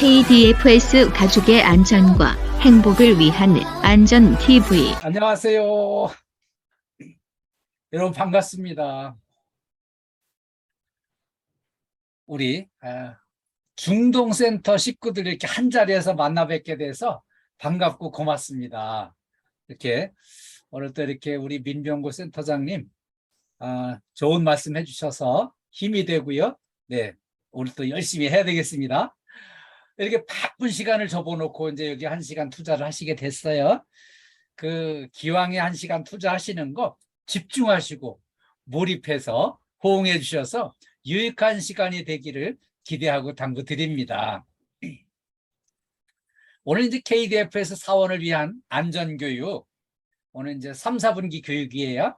KDFS 가족의 안전과 행복을 위한 안전TV. 안녕하세요. 여러분 반갑습니다. 우리 중동센터 식구들 이렇게 한 자리에서 만나 뵙게 돼서 반갑고 고맙습니다. 이렇게 오늘 또 이렇게 우리 민병구 센터장님 좋은 말씀 해주셔서 힘이 되고요. 네, 오늘 또 열심히 해야 되겠습니다. 이렇게 바쁜 시간을 접어놓고 이제 여기 1시간 투자를 하시게 됐어요. 그 기왕에 1시간 투자하시는 거 집중하시고 몰입해서 호응해 주셔서 유익한 시간이 되기를 기대하고 당부드립니다. 오늘 이제 KDF에서 사원을 위한 안전교육, 오늘 이제 3, 4분기 교육이에요.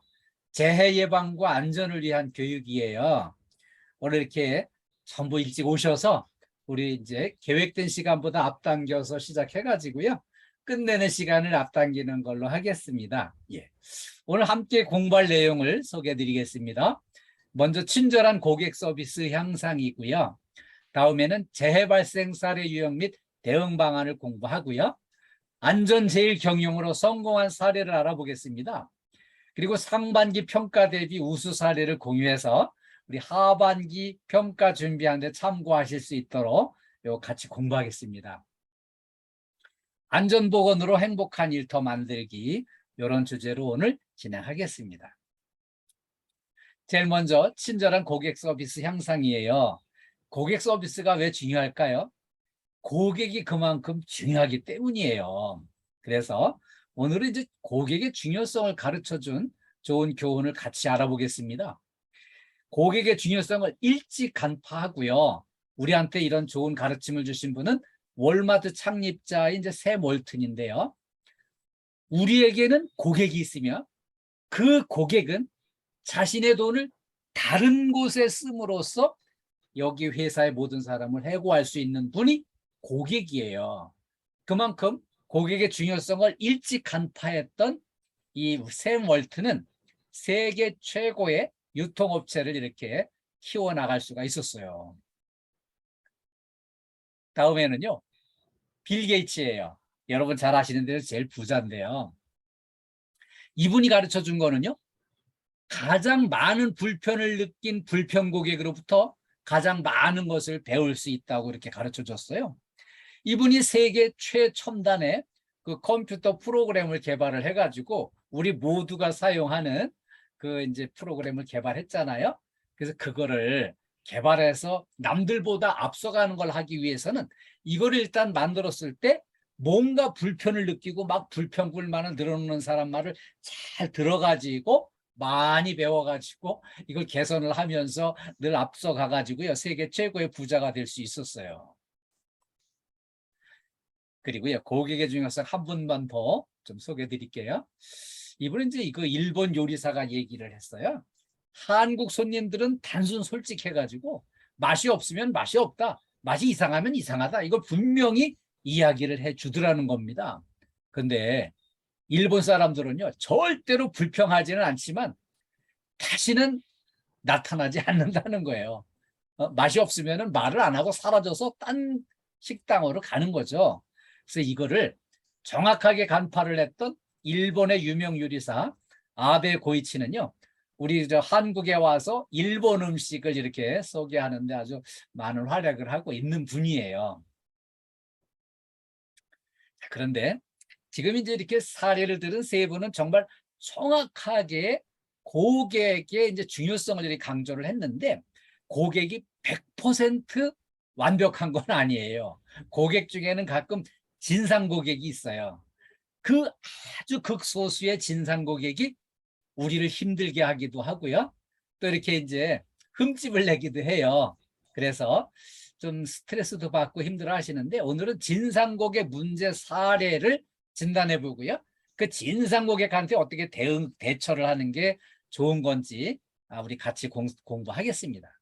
재해 예방과 안전을 위한 교육이에요. 오늘 이렇게 전부 일찍 오셔서 우리 이제 계획된 시간보다 앞당겨서 시작해가지고요. 끝내는 시간을 앞당기는 걸로 하겠습니다. 예. 오늘 함께 공부할 내용을 소개해 드리겠습니다. 먼저 친절한 고객 서비스 향상이고요. 다음에는 재해 발생 사례 유형 및 대응 방안을 공부하고요. 안전 제일 경영으로 성공한 사례를 알아보겠습니다. 그리고 상반기 평가 대비 우수 사례를 공유해서 우리 하반기 평가 준비하는 데 참고하실 수 있도록 같이 공부하겠습니다. 안전보건으로 행복한 일터 만들기, 이런 주제로 오늘 진행하겠습니다. 제일 먼저 친절한 고객 서비스 향상이에요. 고객 서비스가 왜 중요할까요? 고객이 그만큼 중요하기 때문이에요. 그래서 오늘은 이제 고객의 중요성을 가르쳐준 좋은 교훈을 같이 알아보겠습니다. 고객의 중요성을 일찍 간파하고요. 우리한테 이런 좋은 가르침을 주신 분은 월마트 창립자인 이제 샘 월튼인데요. 우리에게는 고객이 있으며 그 고객은 자신의 돈을 다른 곳에 씀으로써 여기 회사의 모든 사람을 해고할 수 있는 분이 고객이에요. 그만큼 고객의 중요성을 일찍 간파했던 이 샘 월튼은 세계 최고의 유통업체를 이렇게 키워나갈 수가 있었어요. 다음에는요, 빌 게이츠예요. 여러분 잘 아시는 대로 제일 부자인데요. 이분이 가르쳐 준 거는요, 가장 많은 불편을 느낀 불편 고객으로부터 가장 많은 것을 배울 수 있다고 이렇게 가르쳐 줬어요. 이분이 세계 최첨단의 그 컴퓨터 프로그램을 개발을 해가지고 우리 모두가 사용하는 그 이제 프로그램을 개발했잖아요. 그래서 그거를 개발해서 남들보다 앞서가는 걸 하기 위해서는 이거를 일단 만들었을 때 뭔가 불편을 느끼고 막 불평불만을 늘어놓는 사람 말을 잘 들어가지고 많이 배워가지고 이걸 개선을 하면서 늘 앞서가가지고요. 세계 최고의 부자가 될 수 있었어요. 그리고요, 고객의 중요성 한 분만 더 좀 소개해 드릴게요. 이분은 이제 이거 일본 요리사가 얘기를 했어요. 한국 손님들은 단순 솔직해가지고 맛이 없으면 맛이 없다, 맛이 이상하면 이상하다, 이걸 분명히 이야기를 해 주더라는 겁니다. 근데 일본 사람들은요, 절대로 불평하지는 않지만 다시는 나타나지 않는다는 거예요. 맛이 없으면 말을 안 하고 사라져서 딴 식당으로 가는 거죠. 그래서 이거를 정확하게 간파를 했던 일본의 유명 요리사 아베 고이치는요, 우리 한국에 와서 일본 음식을 이렇게 소개하는데 아주 많은 활약을 하고 있는 분이에요. 그런데 지금 이제 이렇게 사례를 들은 세 분은 정말 정확하게 고객의 이제 중요성을 이렇게 강조를 했는데, 고객이 100% 완벽한 건 아니에요. 고객 중에는 가끔 진상 고객이 있어요. 그 아주 극소수의 진상 고객이 우리를 힘들게 하기도 하고요. 또 이렇게 이제 흠집을 내기도 해요. 그래서 좀 스트레스도 받고 힘들어 하시는데, 오늘은 진상 고객 문제 사례를 진단해 보고요. 그 진상 고객한테 어떻게 대처를 하는 게 좋은 건지 우리 같이 공부하겠습니다.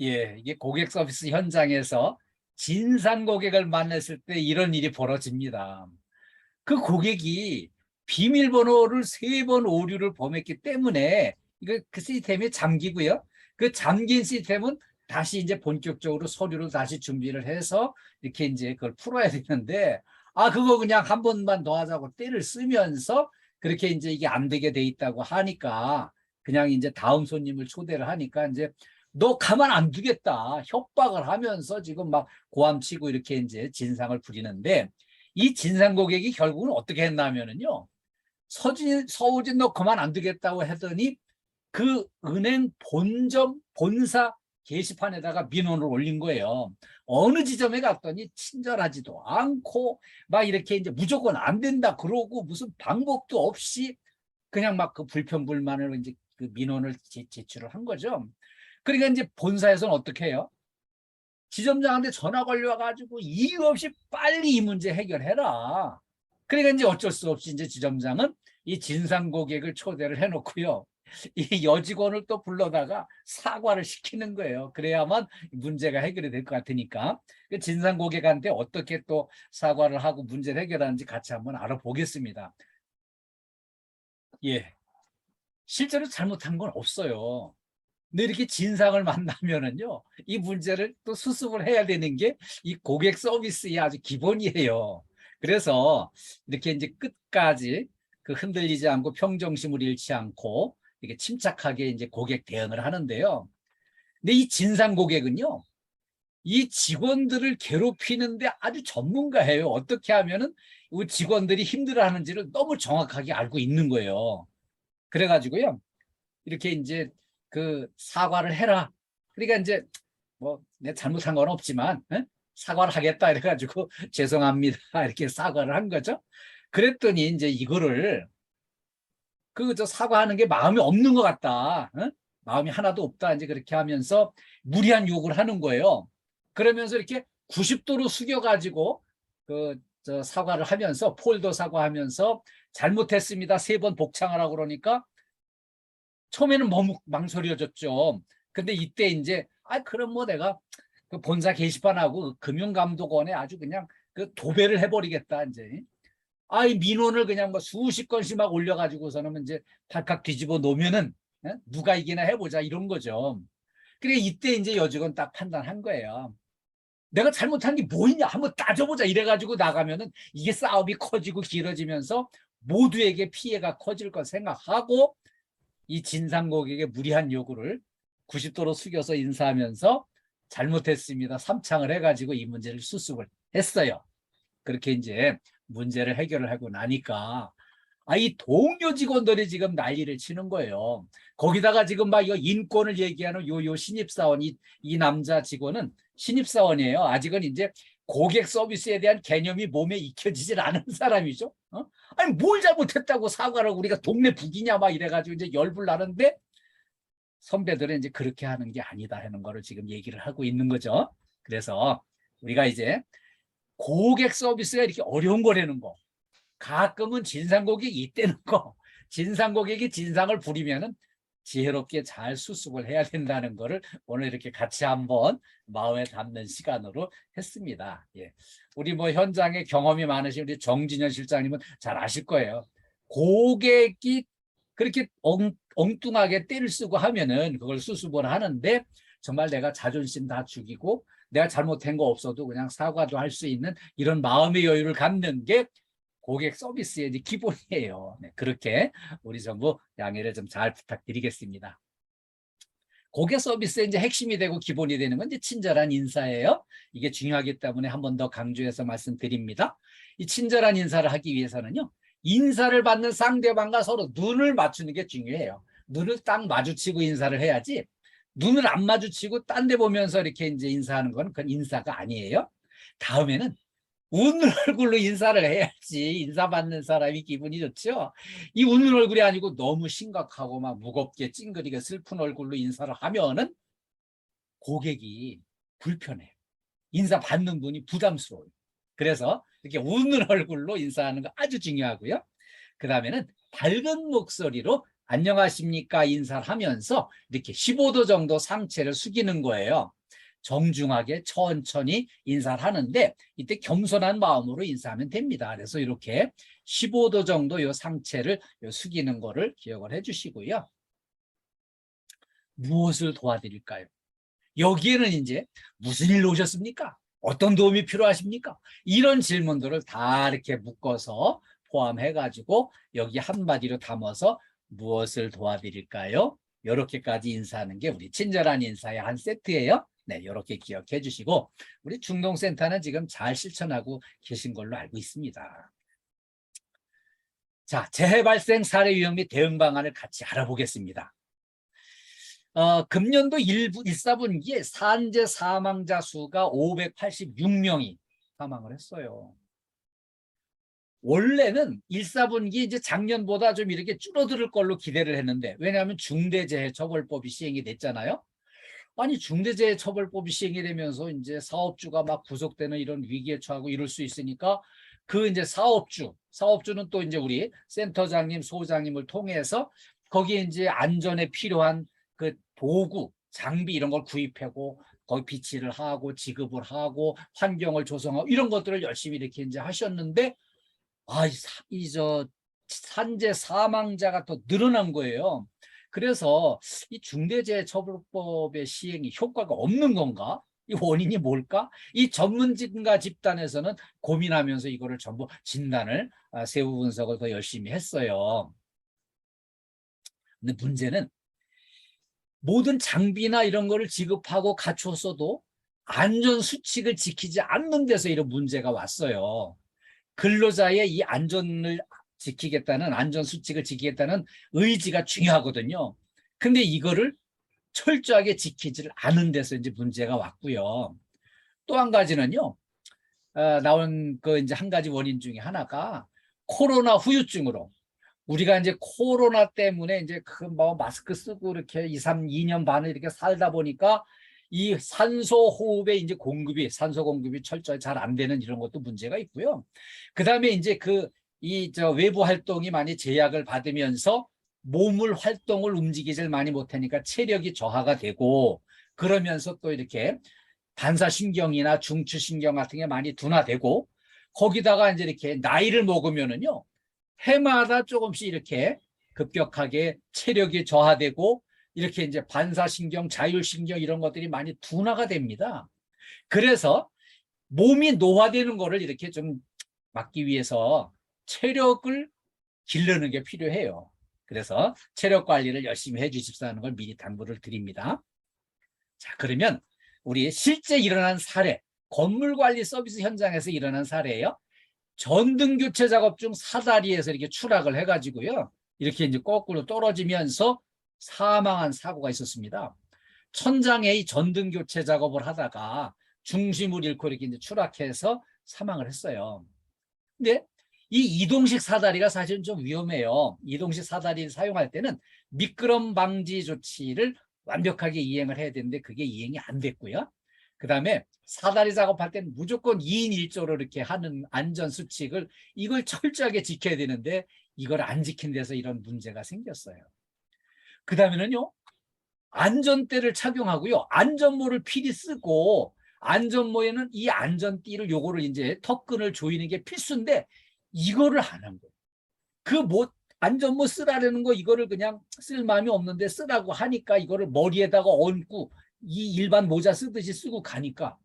예, 이게 고객 서비스 현장에서 진상 고객을 만났을 때 이런 일이 벌어집니다. 그 고객이 비밀번호를 3번 오류를 범했기 때문에 이거 그 시스템이 잠기고요. 그 잠긴 시스템은 다시 이제 본격적으로 서류를 다시 준비를 해서 이렇게 이제 그걸 풀어야 되는데, 그거 그냥 한 번만 더 하자고 때를 쓰면서 그렇게 이제 이게 안 되게 돼 있다고 하니까 그냥 이제 다음 손님을 초대를 하니까 이제 너 가만 안 두겠다 협박을 하면서 지금 막 고함치고 이렇게 이제 진상을 부리는데, 이 진상 고객이 결국은 어떻게 했냐면은요, 서우진 너 그만 안 두겠다고 했더니 그 은행 본점 본사 게시판에다가 민원을 올린 거예요. 어느 지점에 갔더니 친절하지도 않고 막 이렇게 이제 무조건 안 된다 그러고 무슨 방법도 없이 그냥 막 그 불평불만을 이제 그 민원을 제출을 한 거죠. 그러니까 이제 본사에서는 어떻게 해요? 지점장한테 전화 걸려가지고 이유 없이 빨리 이 문제 해결해라. 그러니까 이제 어쩔 수 없이 이제 지점장은 이 진상 고객을 초대를 해놓고요, 이 여직원을 또 불러다가 사과를 시키는 거예요. 그래야만 문제가 해결이 될 것 같으니까. 그 진상 고객한테 어떻게 또 사과를 하고 문제를 해결하는지 같이 한번 알아보겠습니다. 예, 실제로 잘못한 건 없어요. 근데 이렇게 진상을 만나면은요, 이 문제를 또 수습을 해야 되는 게 이 고객 서비스의 아주 기본이에요. 그래서 이렇게 이제 끝까지 그 흔들리지 않고 평정심을 잃지 않고 이렇게 침착하게 이제 고객 대응을 하는데요. 근데 이 진상 고객은요, 이 직원들을 괴롭히는데 아주 전문가예요. 어떻게 하면은 이 직원들이 힘들어하는지를 너무 정확하게 알고 있는 거예요. 그래가지고요, 이렇게 이제 그 사과를 해라. 그러니까 이제 뭐 내 잘못한 건 없지만 사과를 하겠다 이래가지고 죄송합니다 이렇게 사과를 한 거죠. 그랬더니 이제 이거를 그 저 사과하는 게 마음이 없는 것 같다. 마음이 하나도 없다. 이제 그렇게 하면서 무리한 욕을 하는 거예요. 그러면서 이렇게 90도로 숙여가지고 그 저 사과를 하면서 폴더 사과하면서 잘못했습니다. 3번 복창하라고 그러니까 처음에는 너무 망설여졌죠. 근데 이때 이제 그럼 뭐 내가 그 본사 게시판하고 그 금융감독원에 아주 그냥 그 도배를 해버리겠다 이제. 이 민원을 그냥 뭐 수십 건씩 막 올려가지고서는 이제 발칵 뒤집어 놓으면은 누가 이기나 해보자 이런 거죠. 그래 이때 이제 여직원 딱 판단한 거예요. 내가 잘못한 게 뭐 있냐 한번 따져보자 이래가지고 나가면은 이게 싸움이 커지고 길어지면서 모두에게 피해가 커질 걸 생각하고 이 진상 고객의 무리한 요구를 90도로 숙여서 인사하면서 잘못했습니다. 삼창을 해가지고 이 문제를 수습을 했어요. 그렇게 이제 문제를 해결을 하고 나니까 이 동료 직원들이 지금 난리를 치는 거예요. 거기다가 지금 막 이거 인권을 얘기하는 요 신입사원 이 남자 직원은 신입사원이에요. 아직은 이제 고객 서비스에 대한 개념이 몸에 익혀지질 않은 사람이죠. 아니 뭘 잘못했다고 사과를 우리가 동네 북이냐 막 이래가지고 이제 열불 나는데 선배들은 이제 그렇게 하는 게 아니다 하는 거를 지금 얘기를 하고 있는 거죠. 그래서 우리가 이제 고객 서비스가 이렇게 어려운 거라는 거, 가끔은 진상 고객이 있다는 거, 진상 고객이 진상을 부리면은 지혜롭게 잘 수습을 해야 된다는 거를 오늘 이렇게 같이 한번 마음에 담는 시간으로 했습니다. 예. 우리 뭐 현장에 경험이 많으신 우리 정진현 실장님은 잘 아실 거예요. 고객이 그렇게 엉뚱하게 때를 쓰고 하면은 그걸 수습을 하는데 정말 내가 자존심 다 죽이고 내가 잘못한 거 없어도 그냥 사과도 할 수 있는 이런 마음의 여유를 갖는 게 고객 서비스의 기본이에요. 네, 그렇게 우리 전부 양해를 좀 잘 부탁드리겠습니다. 고객 서비스의 이제 핵심이 되고 기본이 되는 건 이제 친절한 인사예요. 이게 중요하기 때문에 한 번 더 강조해서 말씀드립니다. 이 친절한 인사를 하기 위해서는요, 인사를 받는 상대방과 서로 눈을 맞추는 게 중요해요. 눈을 딱 마주치고 인사를 해야지, 눈을 안 마주치고 딴 데 보면서 이렇게 이제 인사하는 건 그건 인사가 아니에요. 다음에는 웃는 얼굴로 인사를 해야지 인사받는 사람이 기분이 좋죠. 이 웃는 얼굴이 아니고 너무 심각하고 막 무겁게 찡그리게 슬픈 얼굴로 인사를 하면은 고객이 불편해요. 인사 받는 분이 부담스러워요. 그래서 이렇게 웃는 얼굴로 인사하는 거 아주 중요하고요. 그 다음에는 밝은 목소리로 안녕하십니까 인사를 하면서 이렇게 15도 정도 상체를 숙이는 거예요. 정중하게 천천히 인사를 하는데 이때 겸손한 마음으로 인사하면 됩니다. 그래서 이렇게 15도 정도 요 상체를 숙이는 거를 기억을 해주시고요. 무엇을 도와드릴까요? 여기에는 이제 무슨 일로 오셨습니까? 어떤 도움이 필요하십니까? 이런 질문들을 다 이렇게 묶어서 포함해가지고 여기 한마디로 담아서 무엇을 도와드릴까요? 이렇게까지 인사하는 게 우리 친절한 인사의 한 세트예요. 네, 이렇게 기억해 주시고 우리 중동센터는 지금 잘 실천하고 계신 걸로 알고 있습니다. 자, 재해 발생 사례 유형 및 대응 방안을 같이 알아보겠습니다. 금년도 1사분기에 산재 사망자 수가 586명이 사망을 했어요. 원래는 1사분기 이제 작년보다 좀 이렇게 줄어들 걸로 기대를 했는데, 왜냐하면 중대재해처벌법이 시행이 됐잖아요. 아니, 중대재해처벌법이 시행이 되면서 이제 사업주가 막 구속되는 이런 위기에 처하고 이럴 수 있으니까 그 이제 사업주는 또 이제 우리 센터장님, 소장님을 통해서 거기에 이제 안전에 필요한 그 도구, 장비 이런 걸 구입하고 거기 비치를 하고 지급을 하고 환경을 조성하고 이런 것들을 열심히 이렇게 이제 하셨는데 산재 사망자가 또 늘어난 거예요. 그래서 이 중대재해처벌법의 시행이 효과가 없는 건가? 이 원인이 뭘까? 이 전문가 집단에서는 고민하면서 이거를 전부 진단을 세부 분석을 더 열심히 했어요. 근데 문제는 모든 장비나 이런 거를 지급하고 갖췄어도 안전 수칙을 지키지 않는 데서 이런 문제가 왔어요. 근로자의 이 안전을 지키겠다는, 안전 수칙을 지키겠다는 의지가 중요하거든요. 근데 이거를 철저하게 지키지를 않은 데서 이제 문제가 왔고요. 또 한 가지는요, 나온 그 이제 한 가지 원인 중에 하나가 코로나 후유증으로 우리가 이제 코로나 때문에 이제 그 뭐 마스크 쓰고 이렇게 2년 반을 이렇게 살다 보니까 이 산소 호흡의 이제 산소 공급이 철저히 잘 안 되는 이런 것도 문제가 있고요. 그 다음에 이제 외부 활동이 많이 제약을 받으면서 몸을 활동을 움직이질 많이 못하니까 체력이 저하가 되고 그러면서 또 이렇게 반사신경이나 중추신경 같은 게 많이 둔화되고 거기다가 이제 이렇게 나이를 먹으면은요. 해마다 조금씩 이렇게 급격하게 체력이 저하되고 이렇게 이제 반사신경, 자율신경 이런 것들이 많이 둔화가 됩니다. 그래서 몸이 노화되는 거를 이렇게 좀 막기 위해서 체력을 기르는 게 필요해요. 그래서 체력 관리를 열심히 해 주십사는 걸 미리 당부를 드립니다. 자, 그러면 우리 실제 일어난 사례, 건물관리 서비스 현장에서 일어난 사례예요. 전등 교체 작업 중 사다리에서 이렇게 추락을 해가지고요. 이렇게 이제 거꾸로 떨어지면서 사망한 사고가 있었습니다. 천장에 이 전등 교체 작업을 하다가 중심을 잃고 이렇게 이제 추락해서 사망을 했어요. 근데 이 이동식 사다리가 사실은 좀 위험해요. 이동식 사다리를 사용할 때는 미끄럼 방지 조치를 완벽하게 이행을 해야 되는데 그게 이행이 안 됐고요. 그 다음에 사다리 작업할 때는 무조건 2인 1조로 이렇게 하는 안전 수칙을 이걸 철저하게 지켜야 되는데 이걸 안 지킨 데서 이런 문제가 생겼어요. 그 다음에는요. 안전대를 착용하고요. 안전모를 필히 쓰고 안전모에는 이 안전띠를 요거를 이제 턱끈을 조이는 게 필수인데 이거를 안 한 거예요. 안전모 쓰라는 거 이거를 그냥 쓸 마음이 없는데 쓰라고 하니까 이거를 머리에다가 얹고 이 일반 모자 쓰듯이 쓰고 가니까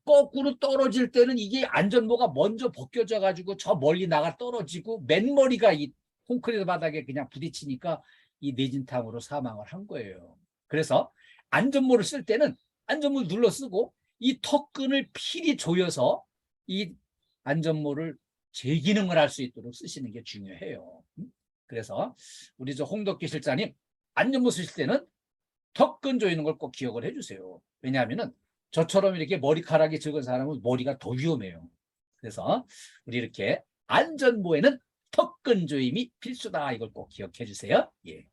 거꾸로 떨어질 때는 이게 안전모가 먼저 벗겨져 가지고 저 멀리 나가 떨어지고 맨머리가 이 콘크리트 바닥에 그냥 부딪히니까 이 뇌진탕으로 사망을 한 거예요. 그래서 안전모를 쓸 때는 안전모를 눌러 쓰고 이 턱끈을 필히 조여서 이 안전모를 재기능을 할 수 있도록 쓰시는 게 중요해요. 그래서 우리 홍덕기 실장님 안전모 쓰실 때는 턱끈 조이는 걸 꼭 기억을 해주세요. 왜냐하면은 저처럼 이렇게 머리카락이 적은 사람은 머리가 더 위험해요. 그래서 우리 이렇게 안전모에는 턱끈 조임이 필수다. 이걸 꼭 기억해 주세요. 예.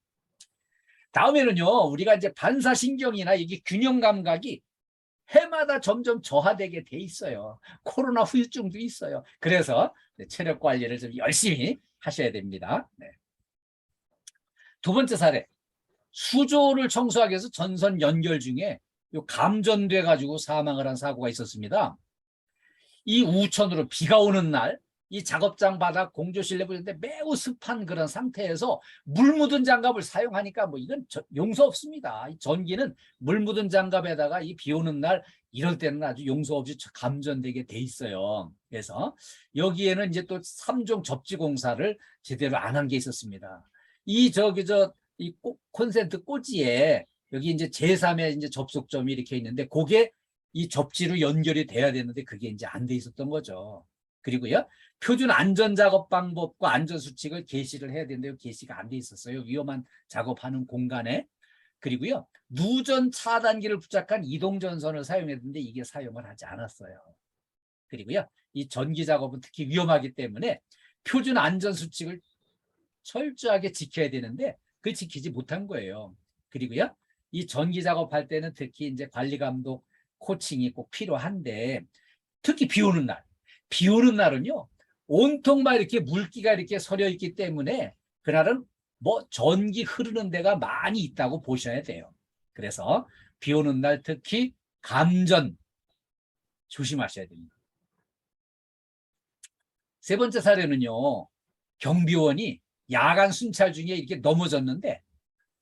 다음에는요, 우리가 이제 반사신경이나 이게 균형 감각이 해마다 점점 저하되게 돼 있어요. 코로나 후유증도 있어요. 그래서 체력 관리를 좀 열심히 하셔야 됩니다. 네. 두 번째 사례. 수조를 청소하기 위해서 전선 연결 중에 감전돼 가지고 사망을 한 사고가 있었습니다. 이 우천으로 비가 오는 날 이 작업장 바닥 공조실내 보는데 매우 습한 그런 상태에서 물 묻은 장갑을 사용하니까 뭐 이건 용서 없습니다. 이 전기는 물 묻은 장갑에다가 이 비 오는 날 이럴 때는 아주 용서 없이 감전되게 돼 있어요. 그래서 여기에는 이제 또 3종 접지 공사를 제대로 안 한 게 있었습니다. 이 이 콘센트 꽂이에 여기 이제 제3의 이제 접속점이 이렇게 있는데 그게 이 접지로 연결이 돼야 되는데 그게 이제 안 돼 있었던 거죠. 그리고요, 표준 안전작업 방법과 안전수칙을 게시를 해야 되는데 게시가 안 돼 있었어요. 위험한 작업하는 공간에. 그리고요, 누전 차단기를 부착한 이동전선을 사용했는데 이게 사용을 하지 않았어요. 그리고요, 이 전기 작업은 특히 위험하기 때문에 표준 안전수칙을 철저하게 지켜야 되는데 그걸 지키지 못한 거예요. 그리고요, 이 전기 작업할 때는 특히 이제 관리 감독 코칭이 꼭 필요한데 특히 비 오는 날, 비 오는 날은요, 온통 막 이렇게 물기가 이렇게 서려 있기 때문에 그날은 뭐 전기 흐르는 데가 많이 있다고 보셔야 돼요. 그래서 비 오는 날 특히 감전 조심하셔야 됩니다. 세 번째 사례는요, 경비원이 야간 순찰 중에 이렇게 넘어졌는데,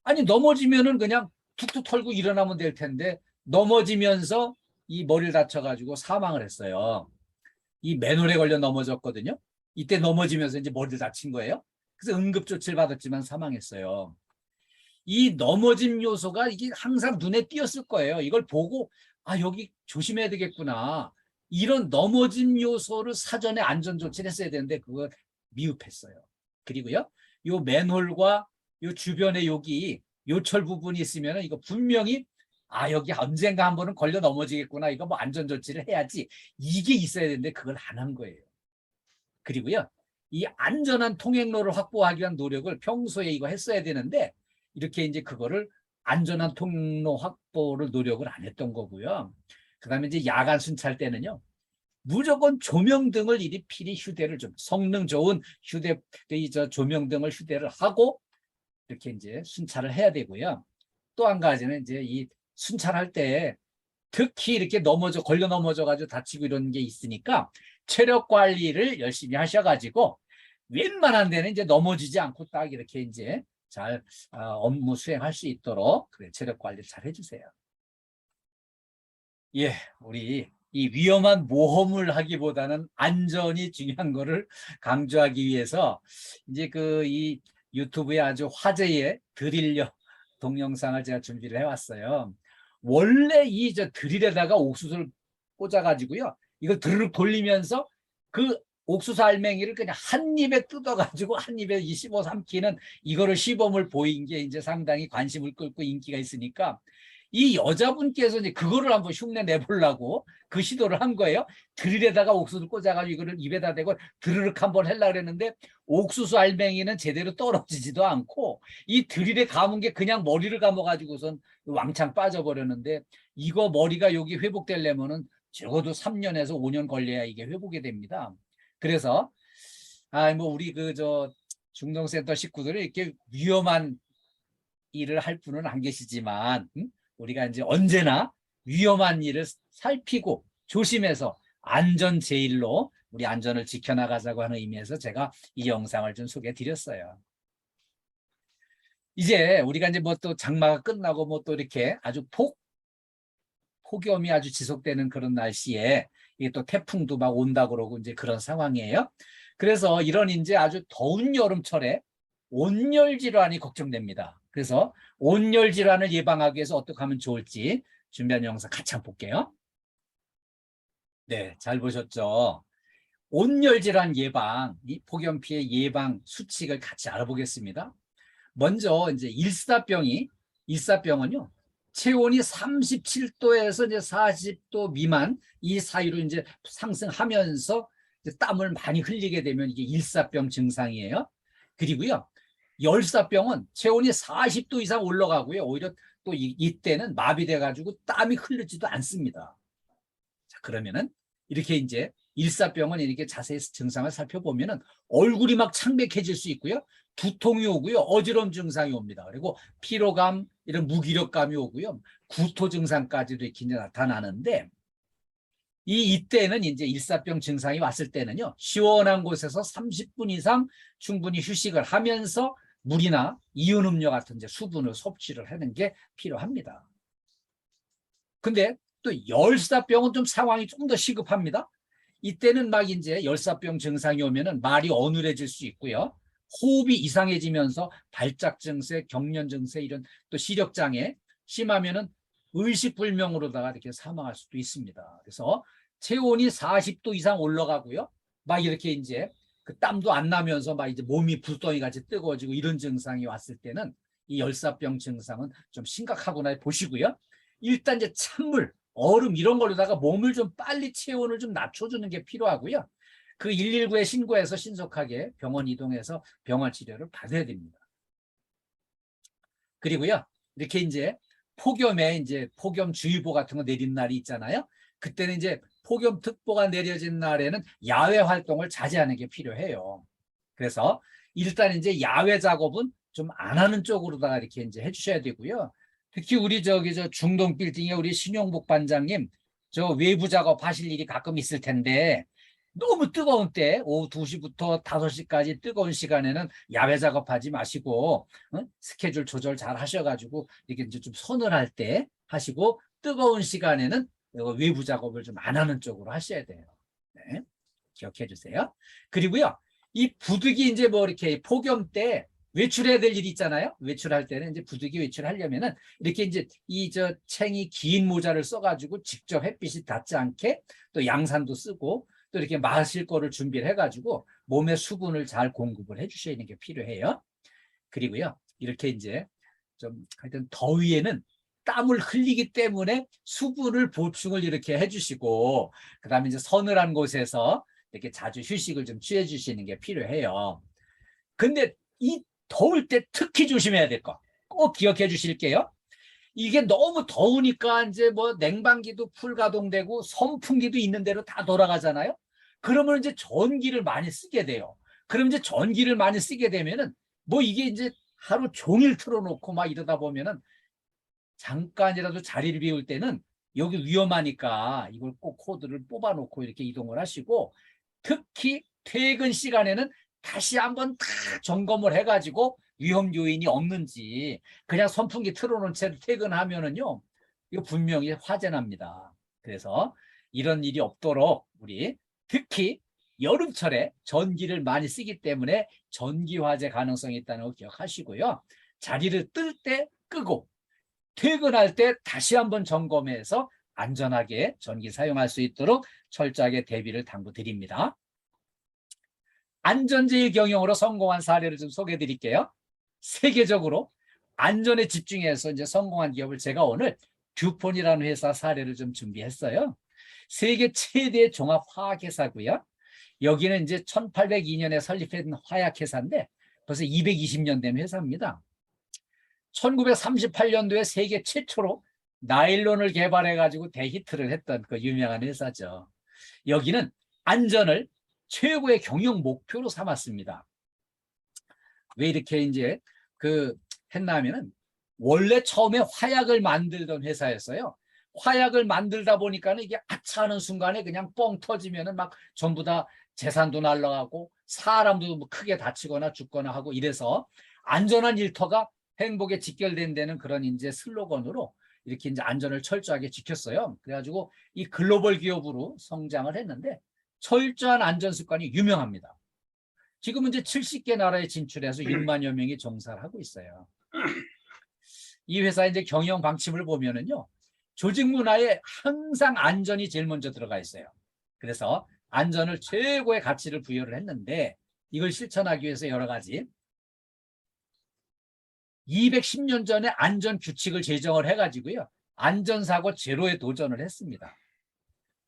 아니 넘어지면은 그냥 툭툭 털고 일어나면 될 텐데 넘어지면서 이 머리를 다쳐가지고 사망을 했어요. 이 맨홀에 걸려 넘어졌거든요. 이때 넘어지면서 이제 머리를 다친 거예요. 그래서 응급조치를 받았지만 사망했어요. 이 넘어짐 요소가 이게 항상 눈에 띄었을 거예요. 이걸 보고 아, 여기 조심해야 되겠구나. 이런 넘어짐 요소를 사전에 안전조치를 했어야 되는데 그걸 미흡했어요. 그리고요, 요 맨홀과 요 주변에 여기 요철 부분이 있으면 이거 분명히 아, 여기 언젠가 한 번은 걸려 넘어지겠구나. 이거 뭐 안전조치를 해야지. 이게 있어야 되는데 그걸 안 한 거예요. 그리고요, 이 안전한 통행로를 확보하기 위한 노력을 평소에 이거 했어야 되는데 이렇게 이제 그거를 안전한 통로 확보를 노력을 안 했던 거고요. 그다음에 이제 야간 순찰 때는요, 무조건 조명등을 이리 필히 휴대를 좀 성능 좋은 조명등을 휴대를 하고 이렇게 이제 순찰을 해야 되고요. 또 한 가지는 이제 이 순찰할 때 특히 이렇게 걸려 넘어져 가지고 다치고 이런 게 있으니까 체력 관리를 열심히 하셔가지고 웬만한 데는 이제 넘어지지 않고 딱 이렇게 이제 잘 업무 수행할 수 있도록 그래, 체력 관리를 잘 해주세요. 예, 우리 이 위험한 모험을 하기보다는 안전이 중요한 거를 강조하기 위해서 이제 이 유튜브에 아주 화제의 드릴력 동영상을 제가 준비를 해왔어요. 원래 이 드릴에다가 옥수수를 꽂아가지고요, 이걸 드르륵 돌리면서 그 옥수수 알맹이를 그냥 한 입에 뜯어가지고 한 입에 15, 3키는 이거를 시범을 보인 게 이제 상당히 관심을 끌고 인기가 있으니까 이 여자분께서 이제 그거를 한번 흉내 내보려고 그 시도를 한 거예요. 드릴에다가 옥수수를 꽂아가지고 이거를 입에다 대고 드르륵 한번 하려고 그랬는데 옥수수 알맹이는 제대로 떨어지지도 않고 이 드릴에 감은 게 그냥 머리를 감아가지고선 왕창 빠져버렸는데 이거 머리가 여기 회복되려면은 적어도 3년에서 5년 걸려야 이게 회복이 됩니다. 그래서 뭐 우리 중동센터 식구들이 이렇게 위험한 일을 할 분은 안 계시지만 우리가 이제 언제나 위험한 일을 살피고 조심해서 안전 제일로 우리 안전을 지켜나가자고 하는 의미에서 제가 이 영상을 좀 소개해 드렸어요. 이제 우리가 이제 뭐 또 장마가 끝나고 뭐 또 이렇게 아주 폭염이 아주 지속되는 그런 날씨에 이게 또 태풍도 막 온다 그러고 이제 그런 상황이에요. 그래서 이런 이제 아주 더운 여름철에 온열 질환이 걱정됩니다. 그래서 온열 질환을 예방하기 위해서 어떻게 하면 좋을지 준비한 영상 같이 한번 볼게요. 네, 잘 보셨죠? 온열 질환 예방, 이 폭염 피해 예방 수칙을 같이 알아보겠습니다. 먼저 이제 일사병은요, 체온이 37도에서 이제 40도 미만 이 사이로 이제 상승하면서 이제 땀을 많이 흘리게 되면 이게 일사병 증상이에요. 그리고요, 열사병은 체온이 40도 이상 올라가고요, 오히려 또 이때는 마비돼 가지고 땀이 흐르지도 않습니다. 자, 그러면은 이렇게 이제 일사병은 이렇게 자세히 증상을 살펴보면은 얼굴이 막 창백해질 수 있고요, 두통이 오고요, 어지러움 증상이 옵니다. 그리고 피로감, 이런 무기력감이 오고요, 구토 증상까지도 이렇게 나타나는데 이때는 이제 일사병 증상이 왔을 때는요, 시원한 곳에서 30분 이상 충분히 휴식을 하면서 물이나 이온 음료 같은 이제 수분을 섭취를 하는 게 필요합니다. 근데 또 열사병은 좀 상황이 좀 더 시급합니다. 이때는 막 이제 열사병 증상이 오면은 말이 어눌해질 수 있고요. 호흡이 이상해지면서 발작 증세, 경련 증세 이런 또 시력 장애 심하면은 의식불명으로다가 이렇게 사망할 수도 있습니다. 그래서 체온이 40도 이상 올라가고요. 막 이렇게 이제 그 땀도 안 나면서 막 이제 몸이 불덩이 같이 뜨거워지고 이런 증상이 왔을 때는 이 열사병 증상은 좀 심각하구나 보시고요. 일단 이제 찬물, 얼음 이런 걸로다가 몸을 좀 빨리 체온을 좀 낮춰주는 게 필요하고요. 그 119에 신고해서 신속하게 병원 이동해서 병원 치료를 받아야 됩니다. 그리고요, 이렇게 이제 폭염에 이제 폭염주의보 같은 거 내린 날이 있잖아요. 그때는 이제 폭염특보가 내려진 날에는 야외 활동을 자제하는 게 필요해요. 그래서 일단 이제 야외 작업은 좀 안 하는 쪽으로다가 이렇게 이제 해주셔야 되고요. 특히 우리 저기 저 중동 빌딩에 우리 신용복 반장님 저 외부 작업 하실 일이 가끔 있을 텐데 너무 뜨거운 때 오후 2시부터 5시까지 뜨거운 시간에는 야외 작업하지 마시고 스케줄 조절 잘 하셔가지고 이렇게 이제 좀 서늘할 때 하시고 뜨거운 시간에는 외부 작업을 좀 안 하는 쪽으로 하셔야 돼요. 네. 기억해 주세요. 그리고요, 이 부득이 이제 뭐 이렇게 폭염 때 외출해야 될 일이 있잖아요. 외출할 때는 이제 부득이 외출하려면은 이렇게 이제 이 저 챙이 긴 모자를 써가지고 직접 햇빛이 닿지 않게 또 양산도 쓰고 또 이렇게 마실 거를 준비를 해가지고 몸에 수분을 잘 공급을 해주셔야 하는 게 필요해요. 그리고요, 이렇게 이제 좀 하여튼 더위에는 땀을 흘리기 때문에 수분을 보충을 이렇게 해주시고 그다음에 이제 서늘한 곳에서 이렇게 자주 휴식을 좀 취해 주시는 게 필요해요. 근데 이 더울 때 특히 조심해야 될 거 꼭 기억해 주실게요. 이게 너무 더우니까 이제 뭐 냉방기도 풀 가동되고 선풍기도 있는 대로 다 돌아가잖아요. 그러면 이제 전기를 많이 쓰게 돼요. 그럼 이제 전기를 많이 쓰게 되면은 뭐 이게 이제 하루 종일 틀어놓고 막 이러다 보면은 잠깐이라도 자리를 비울 때는 여기 위험하니까 이걸 꼭 코드를 뽑아놓고 이렇게 이동을 하시고 특히 퇴근 시간에는 다시 한번 다 점검을 해가지고 위험 요인이 없는지 그냥 선풍기 틀어놓은 채로 퇴근하면은요 이거 분명히 화재 납니다. 그래서 이런 일이 없도록 우리 특히 여름철에 전기를 많이 쓰기 때문에 전기 화재 가능성이 있다는 거 기억하시고요. 자리를 뜰 때 끄고 퇴근할 때 다시 한번 점검해서 안전하게 전기 사용할 수 있도록 철저하게 대비를 당부드립니다. 안전제일 경영으로 성공한 사례를 좀 소개해 드릴게요. 세계적으로 안전에 집중해서 이제 성공한 기업을 제가 오늘 듀폰이라는 회사 사례를 좀 준비했어요. 세계 최대 종합화학회사고요. 여기는 이제 1802년에 설립한 화약회사인데 벌써 220년 된 회사입니다. 1938년도에 세계 최초로 나일론을 개발해가지고 대히트를 했던 그 유명한 회사죠. 여기는 안전을 최고의 경영 목표로 삼았습니다. 왜 이렇게 이제 했나 하면은 원래 처음에 화약을 만들던 회사였어요. 화약을 만들다 보니까는 이게 아차하는 순간에 그냥 뻥 터지면은 막 전부 다 재산도 날라가고 사람도 뭐 크게 다치거나 죽거나 하고 이래서 안전한 일터가 행복에 직결된다는 그런 이제 슬로건으로 이렇게 이제 안전을 철저하게 지켰어요. 그래가지고 이 글로벌 기업으로 성장을 했는데 철저한 안전 습관이 유명합니다. 지금은 이제 70개 나라에 진출해서 6만여 명이 종사를 하고 있어요. 이 회사의 이제 경영 방침을 보면은요, 조직 문화에 항상 안전이 제일 먼저 들어가 있어요. 그래서 안전을 최고의 가치를 부여를 했는데 이걸 실천하기 위해서 여러 가지 210년 전에 안전 규칙을 제정을 해가지고요, 안전사고 제로에 도전을 했습니다.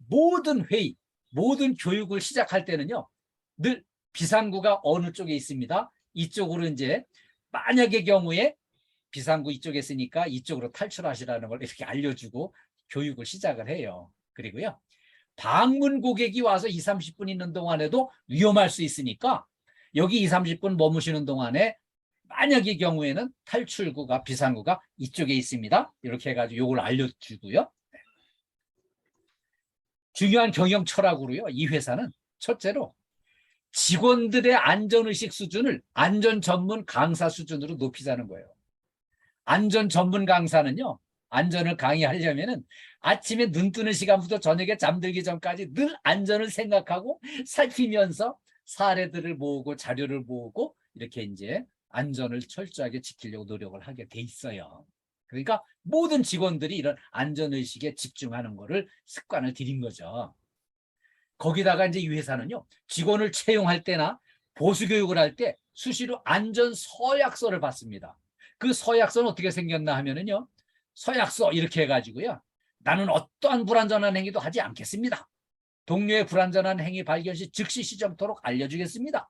모든 회의, 모든 교육을 시작할 때는요, 늘 비상구가 어느 쪽에 있습니다. 이쪽으로 이제 만약의 경우에 비상구 이쪽에 있으니까 이쪽으로 탈출하시라는 걸 이렇게 알려주고 교육을 시작을 해요. 그리고요, 방문 고객이 와서 20, 30분 있는 동안에도 위험할 수 있으니까 여기 20, 30분 머무시는 동안에 만약의 경우에는 탈출구가 비상구가 이쪽에 있습니다. 이렇게 해가지고 이걸 알려주고요. 중요한 경영 철학으로요. 이 회사는 첫째로 직원들의 안전의식 수준을 안전 전문 강사 수준으로 높이자는 거예요. 안전 전문 강사는요. 안전을 강의하려면은 아침에 눈 뜨는 시간부터 저녁에 잠들기 전까지 늘 안전을 생각하고 살피면서 사례들을 모으고 자료를 모으고 이렇게 이제 안전을 철저하게 지키려고 노력을 하게 돼 있어요. 그러니까 모든 직원들이 이런 안전의식에 집중하는 거를 습관을 들인 거죠. 거기다가 이제 이 회사는요, 직원을 채용할 때나 보수교육을 할 때 수시로 안전 서약서를 받습니다. 그 서약서는 어떻게 생겼나 하면은요, 서약서 이렇게 해가지고요, 나는 어떠한 불안전한 행위도 하지 않겠습니다. 동료의 불안전한 행위 발견 시 즉시 시정토록 알려주겠습니다.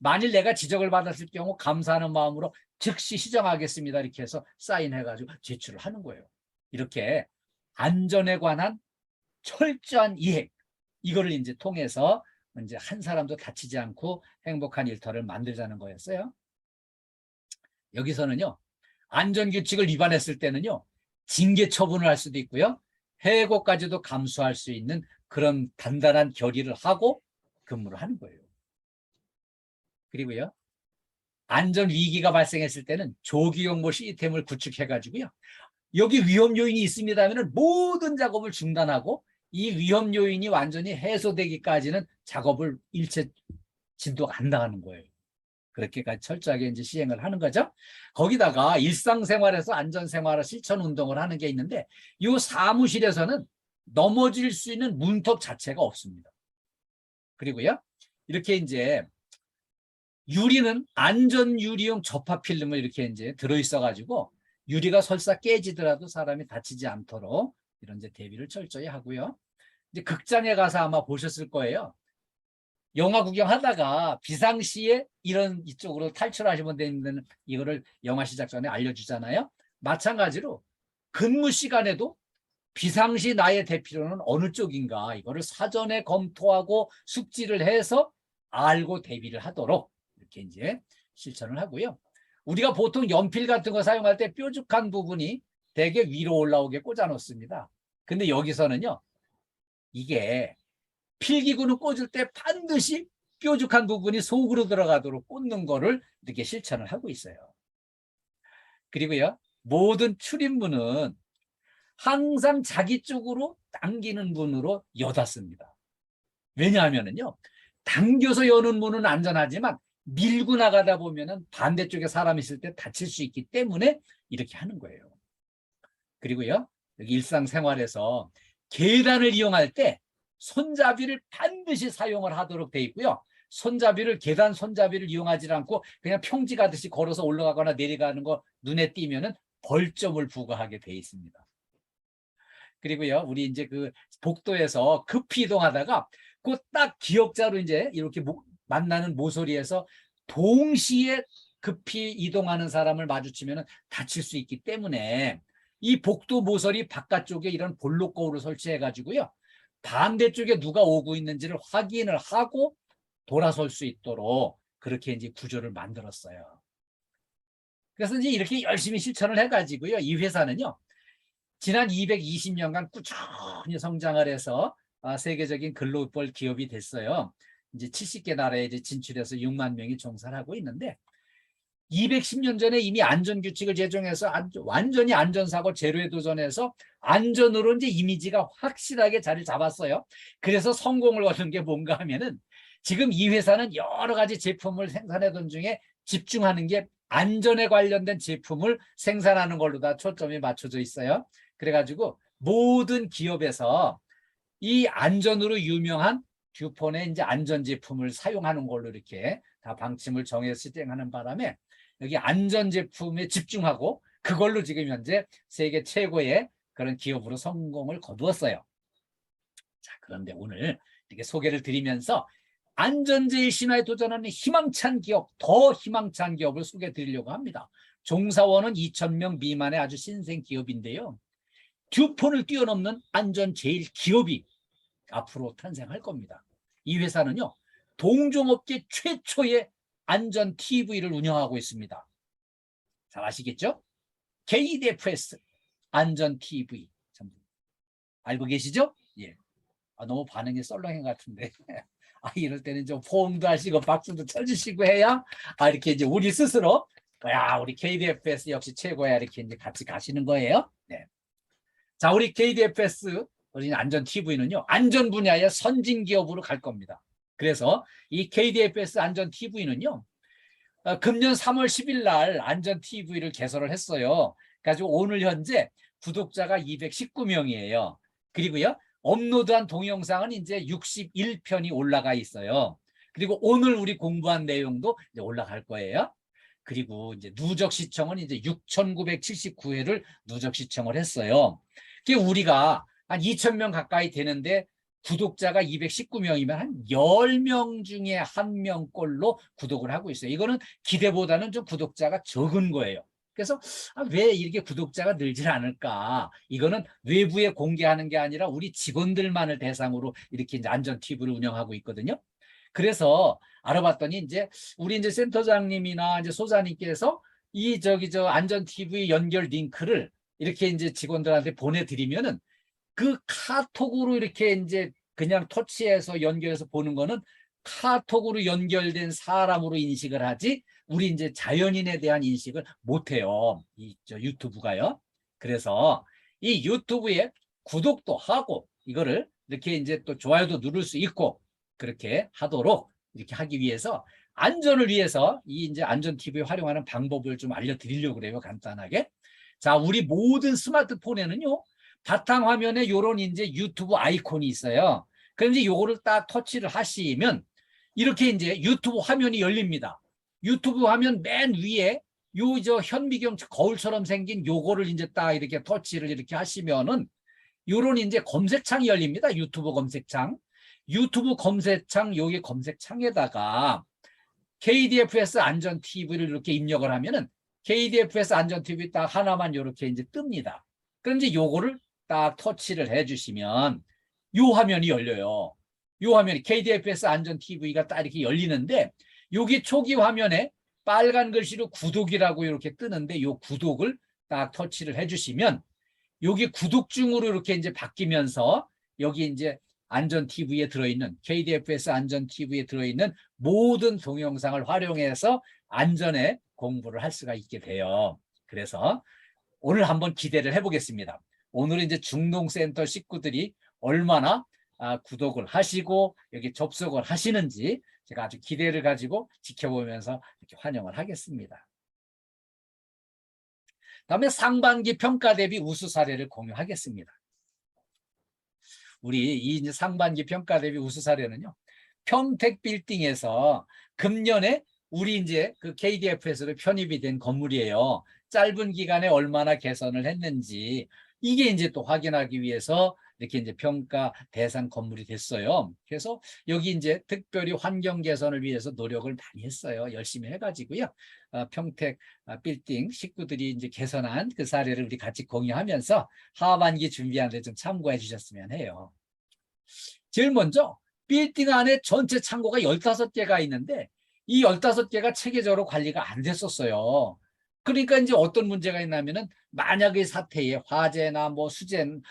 만일 내가 지적을 받았을 경우 감사하는 마음으로 즉시 시정하겠습니다. 이렇게 해서 사인해가지고 제출을 하는 거예요. 이렇게 안전에 관한 철저한 이행, 이거를 이제 통해서 이제 한 사람도 다치지 않고 행복한 일터를 만들자는 거였어요. 여기서는요, 안전규칙을 위반했을 때는요, 징계 처분을 할 수도 있고요, 해고까지도 감수할 수 있는 그런 단단한 결의를 하고 근무를 하는 거예요. 그리고요, 안전 위기가 발생했을 때는 조기용모 시스템을 구축해가지고요, 여기 위험 요인이 있습니다 하면 모든 작업을 중단하고 이 위험 요인이 완전히 해소되기까지는 작업을 일체 진도가 안 나가는 거예요. 그렇게까지 철저하게 이제 시행을 하는 거죠. 거기다가 일상생활에서 안전생활 실천 운동을 하는 게 있는데 이 사무실에서는 넘어질 수 있는 문턱 자체가 없습니다. 그리고요, 이렇게 이제 유리는 안전 유리용 접합 필름을 이렇게 이제 들어있어가지고 유리가 설사 깨지더라도 사람이 다치지 않도록 이런 이제 대비를 철저히 하고요. 이제 극장에 가서 아마 보셨을 거예요. 영화 구경하다가 비상시에 이런 이쪽으로 탈출하시면 되는 이거를 영화 시작 전에 알려주잖아요. 마찬가지로 근무 시간에도 비상시 나의 대피로는 어느 쪽인가 이거를 사전에 검토하고 숙지를 해서 알고 대비를 하도록 이렇게 이제 실천을 하고요. 우리가 보통 연필 같은 거 사용할 때 뾰족한 부분이 되게 위로 올라오게 꽂아 놓습니다. 근데 여기서는요, 이게 필기구는 꽂을 때 반드시 뾰족한 부분이 속으로 들어가도록 꽂는 거를 이렇게 실천을 하고 있어요. 그리고요, 모든 출입문은 항상 자기 쪽으로 당기는 문으로 여닫습니다. 왜냐하면요, 당겨서 여는 문은 안전하지만 밀고 나가다 보면은 반대쪽에 사람 있을 때 다칠 수 있기 때문에 이렇게 하는 거예요. 그리고요, 여기 일상생활에서 계단을 이용할 때 손잡이를 반드시 사용을 하도록 돼 있고요. 계단 손잡이를 이용하지 않고 그냥 평지 가듯이 걸어서 올라가거나 내려가는 거 눈에 띄면은 벌점을 부과하게 돼 있습니다. 그리고요, 우리 이제 그 복도에서 급히 이동하다가 그 딱 기역자로 이제 이렇게 만나는 모서리에서 동시에 급히 이동하는 사람을 마주치면 다칠 수 있기 때문에 이 복도 모서리 바깥쪽에 이런 볼록거울을 설치해 가지고요, 반대쪽에 누가 오고 있는지를 확인을 하고 돌아설 수 있도록 그렇게 이제 구조를 만들었어요. 그래서 이제 이렇게 열심히 실천을 해가지고요, 이 회사는요, 지난 220년간 꾸준히 성장을 해서 세계적인 글로벌 기업이 됐어요. 이제 70개 나라에 이제 진출해서 6만 명이 종사를 하고 있는데 210년 전에 이미 안전규칙을 제정해서 완전히 안전사고 제로에 도전해서 안전으로 이제 이미지가 확실하게 자리를 잡았어요. 그래서 성공을 거둔 게 뭔가 하면은 지금 이 회사는 여러 가지 제품을 생산하던 중에 집중하는 게 안전에 관련된 제품을 생산하는 걸로 다 초점이 맞춰져 있어요. 그래가지고 모든 기업에서 이 안전으로 유명한 듀폰의 이제 안전 제품을 사용하는 걸로 이렇게 다 방침을 정해서 시행하는 바람에 여기 안전 제품에 집중하고 그걸로 지금 현재 세계 최고의 그런 기업으로 성공을 거두었어요. 자, 그런데 오늘 이렇게 소개를 드리면서 안전제일 신화에 도전하는 희망찬 기업, 더 희망찬 기업을 소개해 드리려고 합니다. 종사원은 2,000명 미만의 아주 신생 기업인데요. 듀폰을 뛰어넘는 안전 제일 기업이 앞으로 탄생할 겁니다. 이 회사는요, 동종업계 최초의 안전 TV를 운영하고 있습니다. 잘 아시겠죠? KDFS 안전 TV. 알고 계시죠? 예. 너무 반응이 썰렁한 것 같은데. 이럴 때는 좀 포옹도 하시고 박수도 쳐주시고 해야 이렇게 이제 우리 스스로 야, 우리 KDFS 역시 최고야 이렇게 이제 같이 가시는 거예요. 네. 자, 우리 KDFS 우리 안전 TV는요, 안전 분야의 선진 기업으로 갈 겁니다. 그래서 이 KDFS 안전 TV는요, 금년 3월 10일 날 안전 TV를 개설을 했어요. 가지고 오늘 현재 구독자가 219명이에요. 그리고요, 업로드한 동영상은 이제 61편이 올라가 있어요. 그리고 오늘 우리 공부한 내용도 이제 올라갈 거예요. 그리고 이제 누적 시청은 이제 6,979회를 누적 시청을 했어요. 우리가 한 2,000명 가까이 되는데 구독자가 219명이면 한 10명 중에 1명꼴로 구독을 하고 있어요. 이거는 기대보다는 좀 구독자가 적은 거예요. 그래서 왜 이렇게 구독자가 늘질 않을까? 이거는 외부에 공개하는 게 아니라 우리 직원들만을 대상으로 이렇게 이제 안전 TV를 운영하고 있거든요. 그래서 알아봤더니 이제 우리 이제 센터장님이나 이제 소장님께서 이 저 안전 TV 연결 링크를 이렇게 이제 직원들한테 보내드리면은 그 카톡으로 이렇게 이제 그냥 터치해서 연결해서 보는 거는 카톡으로 연결된 사람으로 인식을 하지 우리 이제 자연인에 대한 인식을 못해요. 저 유튜브가요. 그래서 이 유튜브에 구독도 하고 이거를 이렇게 이제 또 좋아요도 누를 수 있고 그렇게 하도록 이렇게 하기 위해서 안전을 위해서 이 이제 안전 TV 활용하는 방법을 좀 알려드리려고 그래요. 간단하게. 자, 우리 모든 스마트폰에는요, 바탕화면에 요런 이제 유튜브 아이콘이 있어요. 그럼 이제 요거를 딱 터치를 하시면 이렇게 이제 유튜브 화면이 열립니다. 유튜브 화면 맨 위에 요 저 현미경 거울처럼 생긴 요거를 이제 딱 이렇게 터치를 이렇게 하시면은 요런 이제 검색창이 열립니다. 유튜브 검색창. 유튜브 검색창 여기 검색창에다가 KDFS 안전 TV를 이렇게 입력을 하면은 KDFS 안전 TV 딱 하나만 이렇게 이제 뜹니다. 그럼 이제 요거를 딱 터치를 해주시면 요 화면이 열려요. 요 화면이 KDFS 안전 TV가 딱 이렇게 열리는데 여기 초기 화면에 빨간 글씨로 구독이라고 이렇게 뜨는데 요 구독을 딱 터치를 해주시면 여기 구독 중으로 이렇게 이제 바뀌면서 여기 이제 안전 TV에 들어있는 KDFS 안전 TV에 들어있는 모든 동영상을 활용해서 안전에 공부를 할 수가 있게 돼요. 그래서 오늘 한번 기대를 해보겠습니다. 오늘은 이제 중동센터 식구들이 얼마나 구독을 하시고 여기 접속을 하시는지 제가 아주 기대를 가지고 지켜보면서 이렇게 환영을 하겠습니다. 다음에 상반기 평가 대비 우수 사례를 공유하겠습니다. 우리 이 이제 상반기 평가 대비 우수 사례는요, 평택 빌딩에서 금년에 우리 이제 그 KDFS로 편입이 된 건물이에요. 짧은 기간에 얼마나 개선을 했는지 이게 이제 또 확인하기 위해서 이렇게 이제 평가 대상 건물이 됐어요. 그래서 여기 이제 특별히 환경 개선을 위해서 노력을 많이 했어요. 열심히 해가지고요. 평택 빌딩 식구들이 이제 개선한 그 사례를 우리 같이 공유하면서 하반기 준비하는데 좀 참고해 주셨으면 해요. 제일 먼저 빌딩 안에 전체 창고가 15개가 있는데 이 15개가 체계적으로 관리가 안 됐었어요. 그러니까 이제 어떤 문제가 있냐면은 만약의 사태에 화재나 뭐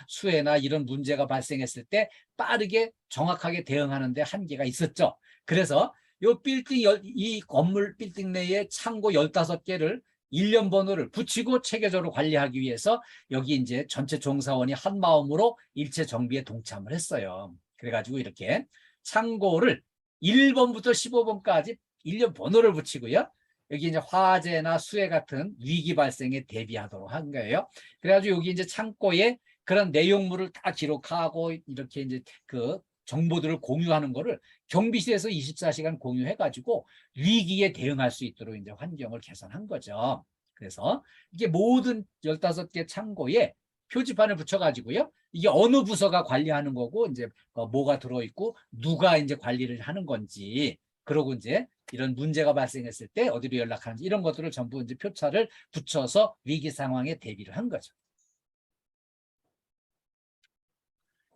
수해나 이런 문제가 발생했을 때 빠르게 정확하게 대응하는 데 한계가 있었죠. 그래서 이 건물 빌딩 내에 창고 15개를 일련 번호를 붙이고 체계적으로 관리하기 위해서 여기 이제 전체 종사원이 한 마음으로 일체 정비에 동참을 했어요. 그래가지고 이렇게 창고를 1번부터 15번까지 일련 번호를 붙이고요. 여기 이제 화재나 수해 같은 위기 발생에 대비하도록 한 거예요. 그래가지고 여기 이제 창고에 그런 내용물을 다 기록하고 이렇게 이제 그 정보들을 공유하는 거를 경비실에서 24시간 공유해가지고 위기에 대응할 수 있도록 이제 환경을 개선한 거죠. 그래서 이게 모든 15개 창고에 표지판을 붙여가지고요. 이게 어느 부서가 관리하는 거고 이제 뭐가 들어있고 누가 이제 관리를 하는 건지 그러고 이제 이런 문제가 발생했을 때 어디로 연락하는지 이런 것들을 전부 이제 표차를 붙여서 위기 상황에 대비를 한 거죠.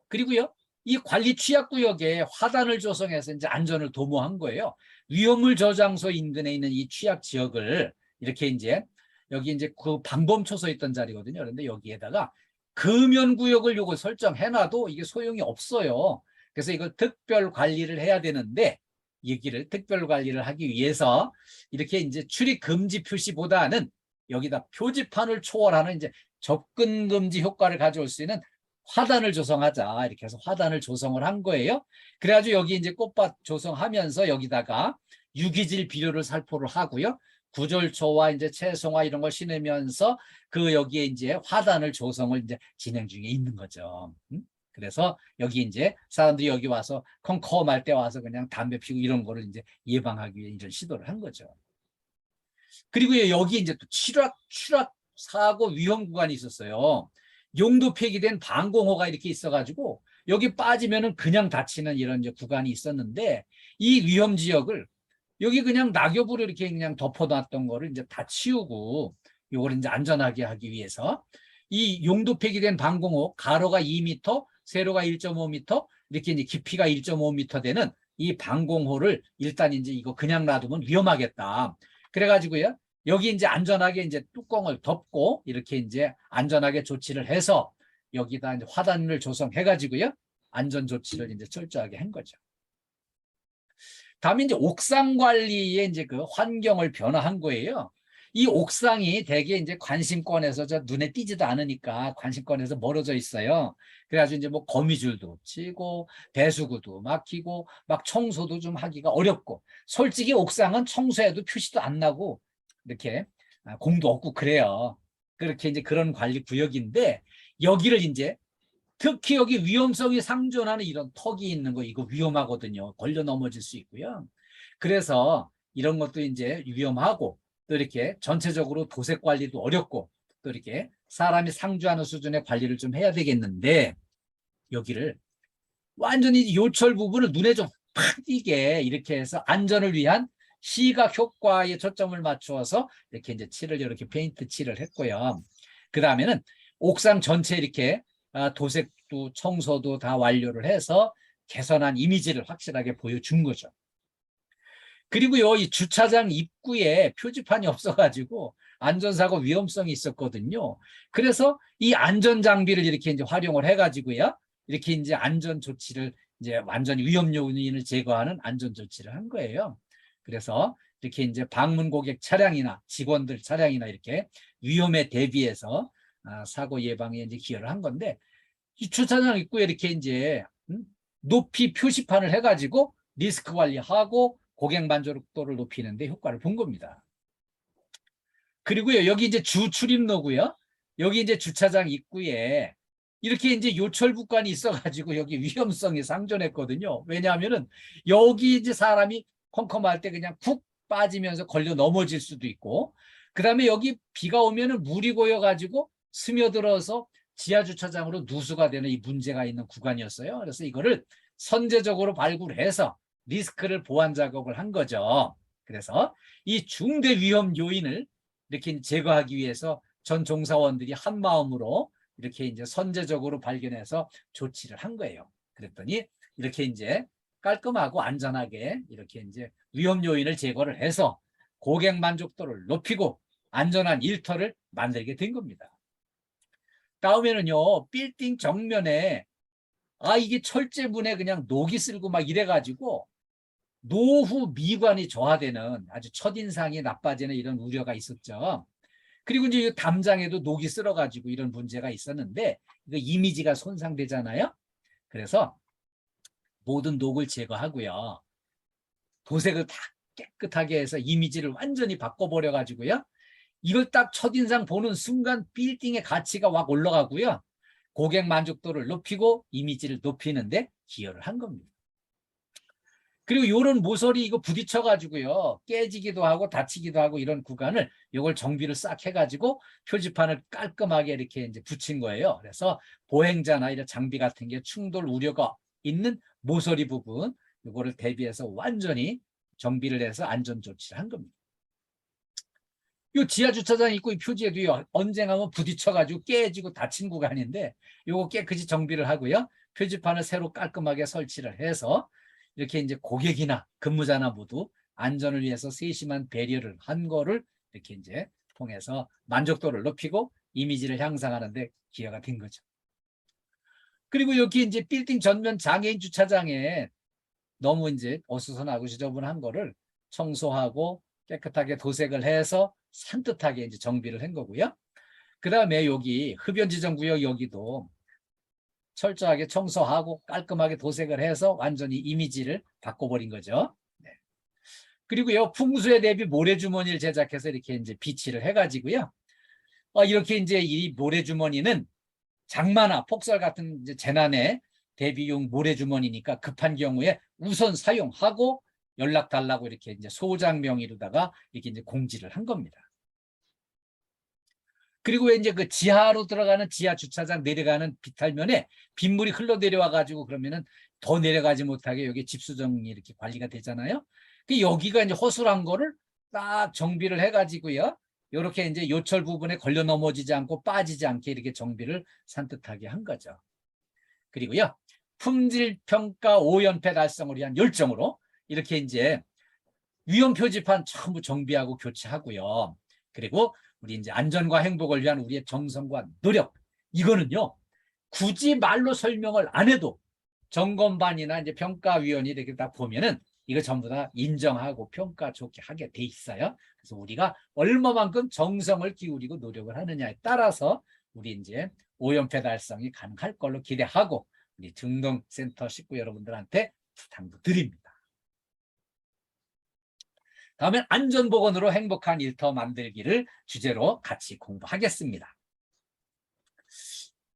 그리고요, 이 관리 취약구역에 화단을 조성해서 이제 안전을 도모한 거예요. 위험물 저장소 인근에 있는 이 취약 지역을 이렇게 이제 여기 이제 그 방범초소 있던 자리거든요. 그런데 여기에다가 금연구역을 요거 설정해놔도 이게 소용이 없어요. 그래서 이걸 특별 관리를 해야 되는데 여기를 특별 관리를 하기 위해서 이렇게 이제 출입 금지 표시보다는 여기다 표지판을 초월하는 이제 접근 금지 효과를 가져올 수 있는 화단을 조성하자 이렇게 해서 화단을 조성을 한 거예요. 그래가지고 여기 이제 꽃밭 조성하면서 여기다가 유기질 비료를 살포를 하고요. 구절초와 이제 채송화 이런 걸 심으면서 그 여기에 이제 화단을 조성을 이제 진행 중에 있는 거죠. 그래서 여기 이제 사람들이 여기 와서 컴컴할 때 와서 그냥 담배 피우고 이런 거를 이제 예방하기 위해 이런 시도를 한 거죠. 그리고 여기 이제 또 추락 사고 위험 구간이 있었어요. 용도 폐기된 방공호가 이렇게 있어가지고 여기 빠지면은 그냥 다치는 이런 이제 구간이 있었는데 이 위험 지역을 여기 그냥 낙엽으로 이렇게 그냥 덮어놨던 거를 이제 다 치우고 요걸 이제 안전하게 하기 위해서 이 용도 폐기된 방공호 가로가 2m, 세로가 1.5m 이렇게 이제 깊이가 1.5m 되는 이 방공호를 일단 이제 이거 그냥 놔두면 위험하겠다. 그래가지고요. 여기 이제 안전하게 이제 뚜껑을 덮고 이렇게 이제 안전하게 조치를 해서 여기다 이제 화단을 조성해가지고요. 안전 조치를 이제 철저하게 한 거죠. 다음에 이제 옥상 관리에 이제 그 환경을 변화한 거예요. 이 옥상이 대개 이제 관심권에서 저 눈에 띄지도 않으니까 관심권에서 멀어져 있어요. 그래가지고 이제 뭐 거미줄도 치고 배수구도 막히고 막 청소도 좀 하기가 어렵고 솔직히 옥상은 청소해도 표시도 안 나고 이렇게 공도 없고 그래요. 그렇게 이제 그런 관리 구역인데 여기를 이제 특히 여기 위험성이 상존하는 이런 턱이 있는 거 이거 위험하거든요. 걸려 넘어질 수 있고요. 그래서 이런 것도 이제 위험하고 또 이렇게 전체적으로 도색 관리도 어렵고 또 이렇게 사람이 상주하는 수준의 관리를 좀 해야 되겠는데 여기를 완전히 요철 부분을 눈에 좀 팍 띄게 이렇게 해서 안전을 위한 시각 효과에 초점을 맞추어서 이렇게 이제 칠을 이렇게 페인트 칠을 했고요. 그 다음에는 옥상 전체 이렇게 도색도 청소도 다 완료를 해서 개선한 이미지를 확실하게 보여준 거죠. 그리고 이 주차장 입구에 표지판이 없어가지고 안전사고 위험성이 있었거든요. 그래서 이 안전장비를 이렇게 이제 활용을 해가지고요. 이렇게 이제 안전 조치를 이제 완전히 위험 요인을 제거하는 안전 조치를 한 거예요. 그래서 이렇게 이제 방문 고객 차량이나 직원들 차량이나 이렇게 위험에 대비해서 사고 예방에 이제 기여를 한 건데 이 주차장 입구에 이렇게 이제 높이 표시판을 해가지고 리스크 관리하고 고객 만족도를 높이는 데 효과를 본 겁니다. 그리고요, 여기 이제 주 출입로고요. 여기 이제 주차장 입구에 이렇게 이제 요철부관이 있어가지고 여기 위험성이 상존했거든요. 왜냐하면은 여기 이제 사람이 컴컴할 때 그냥 푹 빠지면서 걸려 넘어질 수도 있고, 그 다음에 여기 비가 오면은 물이 고여가지고 스며들어서 지하 주차장으로 누수가 되는 이 문제가 있는 구간이었어요. 그래서 이거를 선제적으로 발굴해서 리스크를 보완 작업을 한 거죠. 그래서 이 중대 위험 요인을 이렇게 제거하기 위해서 전 종사원들이 한 마음으로 이렇게 이제 선제적으로 발견해서 조치를 한 거예요. 그랬더니 이렇게 이제 깔끔하고 안전하게 이렇게 이제 위험 요인을 제거를 해서 고객 만족도를 높이고 안전한 일터를 만들게 된 겁니다. 다음에는요, 빌딩 정면에 이게 철제문에 그냥 녹이 쓸고 막 이래가지고 노후 미관이 저하되는 아주 첫인상이 나빠지는 이런 우려가 있었죠. 그리고 이제 이 담장에도 녹이 쓸어가지고 이런 문제가 있었는데 이거 이미지가 손상되잖아요. 그래서 모든 녹을 제거하고요. 도색을 다 깨끗하게 해서 이미지를 완전히 바꿔버려가지고요. 이걸 딱 첫인상 보는 순간 빌딩의 가치가 확 올라가고요. 고객 만족도를 높이고 이미지를 높이는데 기여를 한 겁니다. 그리고 이런 모서리 이거 부딪혀가지고요. 깨지기도 하고 다치기도 하고 이런 구간을 이걸 정비를 싹 해가지고 표지판을 깔끔하게 이렇게 이제 붙인 거예요. 그래서 보행자나 이런 장비 같은 게 충돌 우려가 있는 모서리 부분 이거를 대비해서 완전히 정비를 해서 안전 조치를 한 겁니다. 이 지하 주차장 입구 이 표지에도요. 언젠가면 부딪혀가지고 깨지고 다친 구간인데 이거 깨끗이 정비를 하고요. 표지판을 새로 깔끔하게 설치를 해서 이렇게 이제 고객이나 근무자나 모두 안전을 위해서 세심한 배려를 한 거를 이렇게 이제 통해서 만족도를 높이고 이미지를 향상하는 데 기여가 된 거죠. 그리고 여기 이제 빌딩 전면 장애인 주차장에 너무 이제 어수선하고 지저분한 거를 청소하고 깨끗하게 도색을 해서 산뜻하게 이제 정비를 한 거고요. 그 다음에 여기 흡연지정구역 여기도 철저하게 청소하고 깔끔하게 도색을 해서 완전히 이미지를 바꿔버린 거죠. 네. 그리고요, 풍수에 대비 모래주머니를 제작해서 이렇게 이제 비치를 해가지고요. 이렇게 이제 이 모래주머니는 장마나 폭설 같은 이제 재난에 대비용 모래주머니니까 급한 경우에 우선 사용하고 연락 달라고 이렇게 이제 소장 명의로다가 이렇게 이제 공지를 한 겁니다. 그리고 이제 그 지하로 들어가는 지하 주차장 내려가는 비탈면에 빗물이 흘러 내려와 가지고 그러면은 더 내려가지 못하게 여기 집수정이 이렇게 관리가 되잖아요. 그 여기가 이제 허술한 거를 딱 정비를 해가지고요. 이렇게 이제 요철 부분에 걸려 넘어지지 않고 빠지지 않게 이렇게 정비를 산뜻하게 한 거죠. 그리고요, 품질 평가 5연패 달성을 위한 열정으로 이렇게 이제 위험 표지판 전부 정비하고 교체하고요. 그리고 우리 이제 안전과 행복을 위한 우리의 정성과 노력, 이거는요 굳이 말로 설명을 안 해도 점검반이나 이제 평가위원이 이렇게 딱 보면은 이거 전부 다 인정하고 평가 좋게 하게 돼 있어요. 그래서 우리가 얼마만큼 정성을 기울이고 노력을 하느냐에 따라서 우리 이제 5연패 달성이 가능할 걸로 기대하고 우리 등록센터 식구 여러분들한테 당부드립니다. 다음엔 안전보건으로 행복한 일터 만들기를 주제로 같이 공부하겠습니다.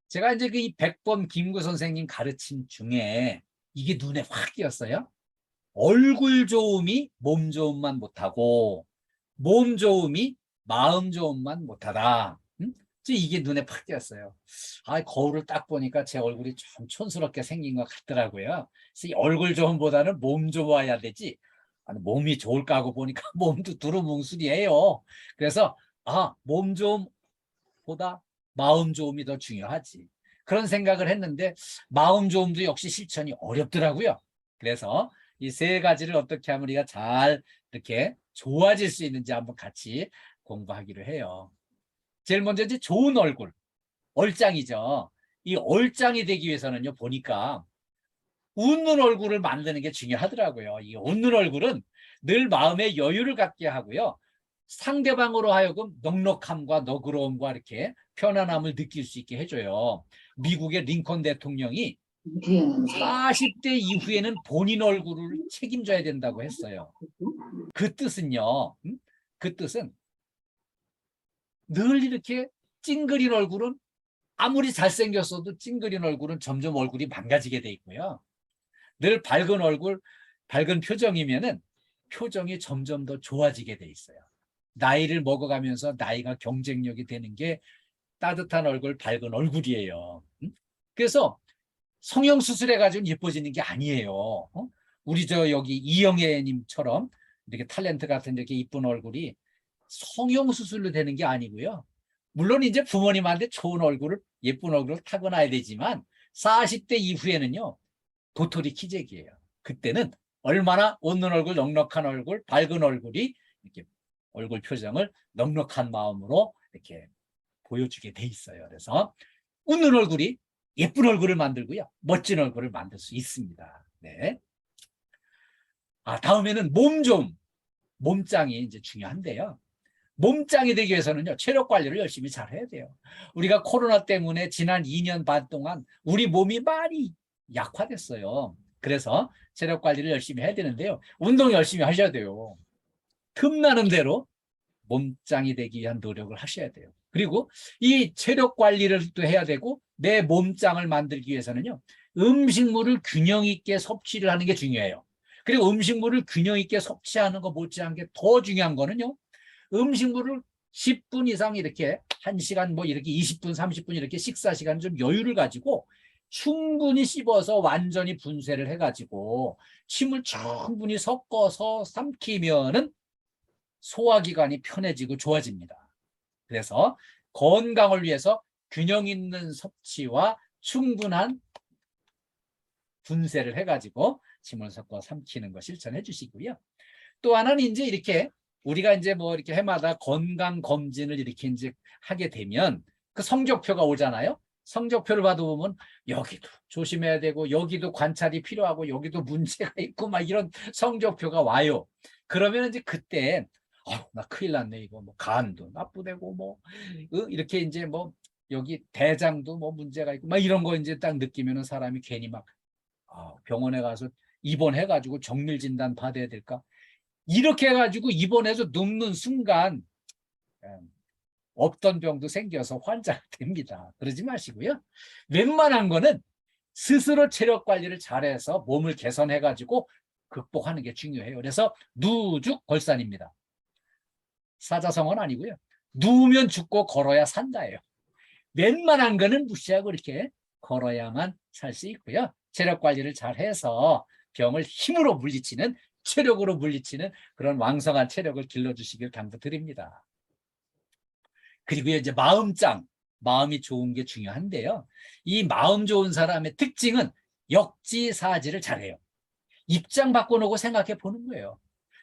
제가 이제 그 이 100번 김구 선생님 가르침 중에 이게 눈에 확 띄었어요. 얼굴 좋음이 몸 좋음만 못하고 몸 좋음이 마음 좋음만 못하다. 이게 눈에 팍 띄었어요. 거울을 딱 보니까 제 얼굴이 좀 촌스럽게 생긴 것 같더라고요. 그래서 이 얼굴 좋음보다는 몸 좋아야 되지. 몸이 좋을까 하고 보니까 몸도 두루뭉술이에요. 그래서 몸 좋음보다 마음 좋음이 더 중요하지. 그런 생각을 했는데 마음 좋음도 역시 실천이 어렵더라고요. 그래서 이 세 가지를 어떻게 하면 우리가 잘 이렇게 좋아질 수 있는지 한번 같이 공부하기로 해요. 제일 먼저 이제 좋은 얼굴, 얼짱이죠. 이 얼짱이 되기 위해서는요, 보니까 웃는 얼굴을 만드는 게 중요하더라고요. 이 웃는 얼굴은 늘 마음의 여유를 갖게 하고요. 상대방으로 하여금 넉넉함과 너그러움과 이렇게 편안함을 느낄 수 있게 해줘요. 미국의 링컨 대통령이 40대 이후에는 본인 얼굴을 책임져야 된다고 했어요. 그 뜻은요. 그 뜻은 늘 이렇게 찡그린 얼굴은 아무리 잘생겼어도 찡그린 얼굴은 점점 얼굴이 망가지게 돼 있고요. 늘 밝은 얼굴, 밝은 표정이면은 표정이 점점 더 좋아지게 돼 있어요. 나이를 먹어가면서 나이가 경쟁력이 되는 게 따뜻한 얼굴, 밝은 얼굴이에요. 그래서 성형수술해가지고 예뻐지는 게 아니에요. 우리 여기 이영애님처럼 이렇게 탤런트 같은 이렇게 이쁜 얼굴이 성형수술로 되는 게 아니고요. 물론 이제 부모님한테 좋은 얼굴을, 예쁜 얼굴을 타고나야 되지만 40대 이후에는요. 도토리 키재기예요. 그때는 얼마나 웃는 얼굴, 넉넉한 얼굴, 밝은 얼굴이 이렇게 얼굴 표정을 넉넉한 마음으로 이렇게 보여주게 돼 있어요. 그래서 웃는 얼굴이 예쁜 얼굴을 만들고요. 멋진 얼굴을 만들 수 있습니다. 네. 다음에는 몸 좀, 몸짱이 이제 중요한데요. 몸짱이 되기 위해서는요, 체력 관리를 열심히 잘 해야 돼요. 우리가 코로나 때문에 지난 2년 반 동안 우리 몸이 많이 약화됐어요. 그래서 체력 관리를 열심히 해야 되는데요. 운동 열심히 하셔야 돼요. 틈나는 대로 몸짱이 되기 위한 노력을 하셔야 돼요. 그리고 이 체력 관리를 또 해야 되고 내 몸짱을 만들기 위해서는요. 음식물을 균형 있게 섭취를 하는 게 중요해요. 그리고 음식물을 균형 있게 섭취하는 것 못지않게 더 중요한 거는요. 음식물을 10분 이상 이렇게 1시간 뭐 이렇게 20분, 30분 이렇게 식사 시간 좀 여유를 가지고 충분히 씹어서 완전히 분쇄를 해가지고 침을 충분히 섞어서 삼키면은 소화기관이 편해지고 좋아집니다. 그래서 건강을 위해서 균형 있는 섭취와 충분한 분쇄를 해가지고 침을 섞어 삼키는 거 실천해 주시고요. 또 하나는 이제 이렇게 우리가 이제 뭐 이렇게 해마다 건강 검진을 이렇게 이제 하게 되면 그 성적표가 오잖아요. 성적표를 받아보면 여기도 조심해야 되고 여기도 관찰이 필요하고 여기도 문제가 있고 막 이런 성적표가 와요. 그러면 이제 그때 나 큰일 났네. 이거 뭐 간도 나쁘대고 뭐 이렇게 이제 뭐 여기 대장도 뭐 문제가 있고 막 이런 거 이제 딱 느끼면은 사람이 괜히 막 병원에 가서 입원해가지고 정밀 진단 받아야 될까? 이렇게 해가지고 입원해서 눕는 순간 없던 병도 생겨서 환자가 됩니다. 그러지 마시고요. 웬만한 거는 스스로 체력 관리를 잘해서 몸을 개선해가지고 극복하는 게 중요해요. 그래서 누죽걸산입니다. 사자성어는 아니고요. 누우면 죽고 걸어야 산다예요. 웬만한 거는 무시하고 이렇게 걸어야만 살 수 있고요. 체력 관리를 잘해서 병을 힘으로 물리치는, 체력으로 물리치는 그런 왕성한 체력을 길러주시길 당부드립니다. 그리고 이제 마음짱, 마음이 좋은 게 중요한데요. 이 마음 좋은 사람의 특징은 역지사지를 잘해요. 입장 바꿔놓고 생각해 보는 거예요.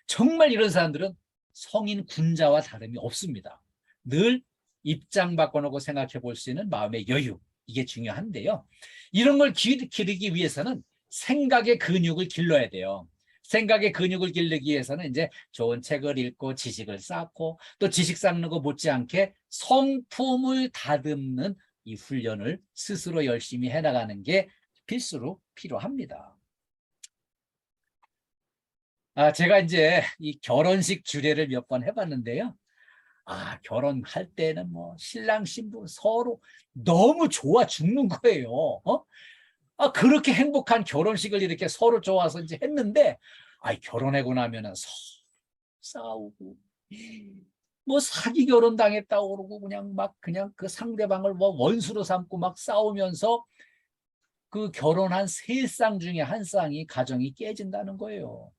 정말 이런 사람들은 성인 군자와 다름이 없습니다. 늘 입장 바꿔놓고 생각해 볼 수 있는 마음의 여유, 이게 중요한데요. 이런 걸 기르기 위해서는 생각의 근육을 길러야 돼요. 생각의 근육을 기르기 위해서는 이제 좋은 책을 읽고 지식을 쌓고 또 지식 쌓는 거 못지않게 성품을 다듬는 이 훈련을 스스로 열심히 해나가는 게 필수로 필요합니다. 제가 이제 이 결혼식 주례를 몇 번 해봤는데요. 결혼할 때는 뭐 신랑 신부 서로 너무 좋아 죽는 거예요. 그렇게 행복한 결혼식을 이렇게 서로 좋아서 이제 했는데, 결혼하고 나면은 싸우고, 뭐 사기 결혼 당했다고 그러고 그냥 그 상대방을 뭐 원수로 삼고 막 싸우면서 그 결혼한 3쌍 중에 한 쌍이 가정이 깨진다는 거예요.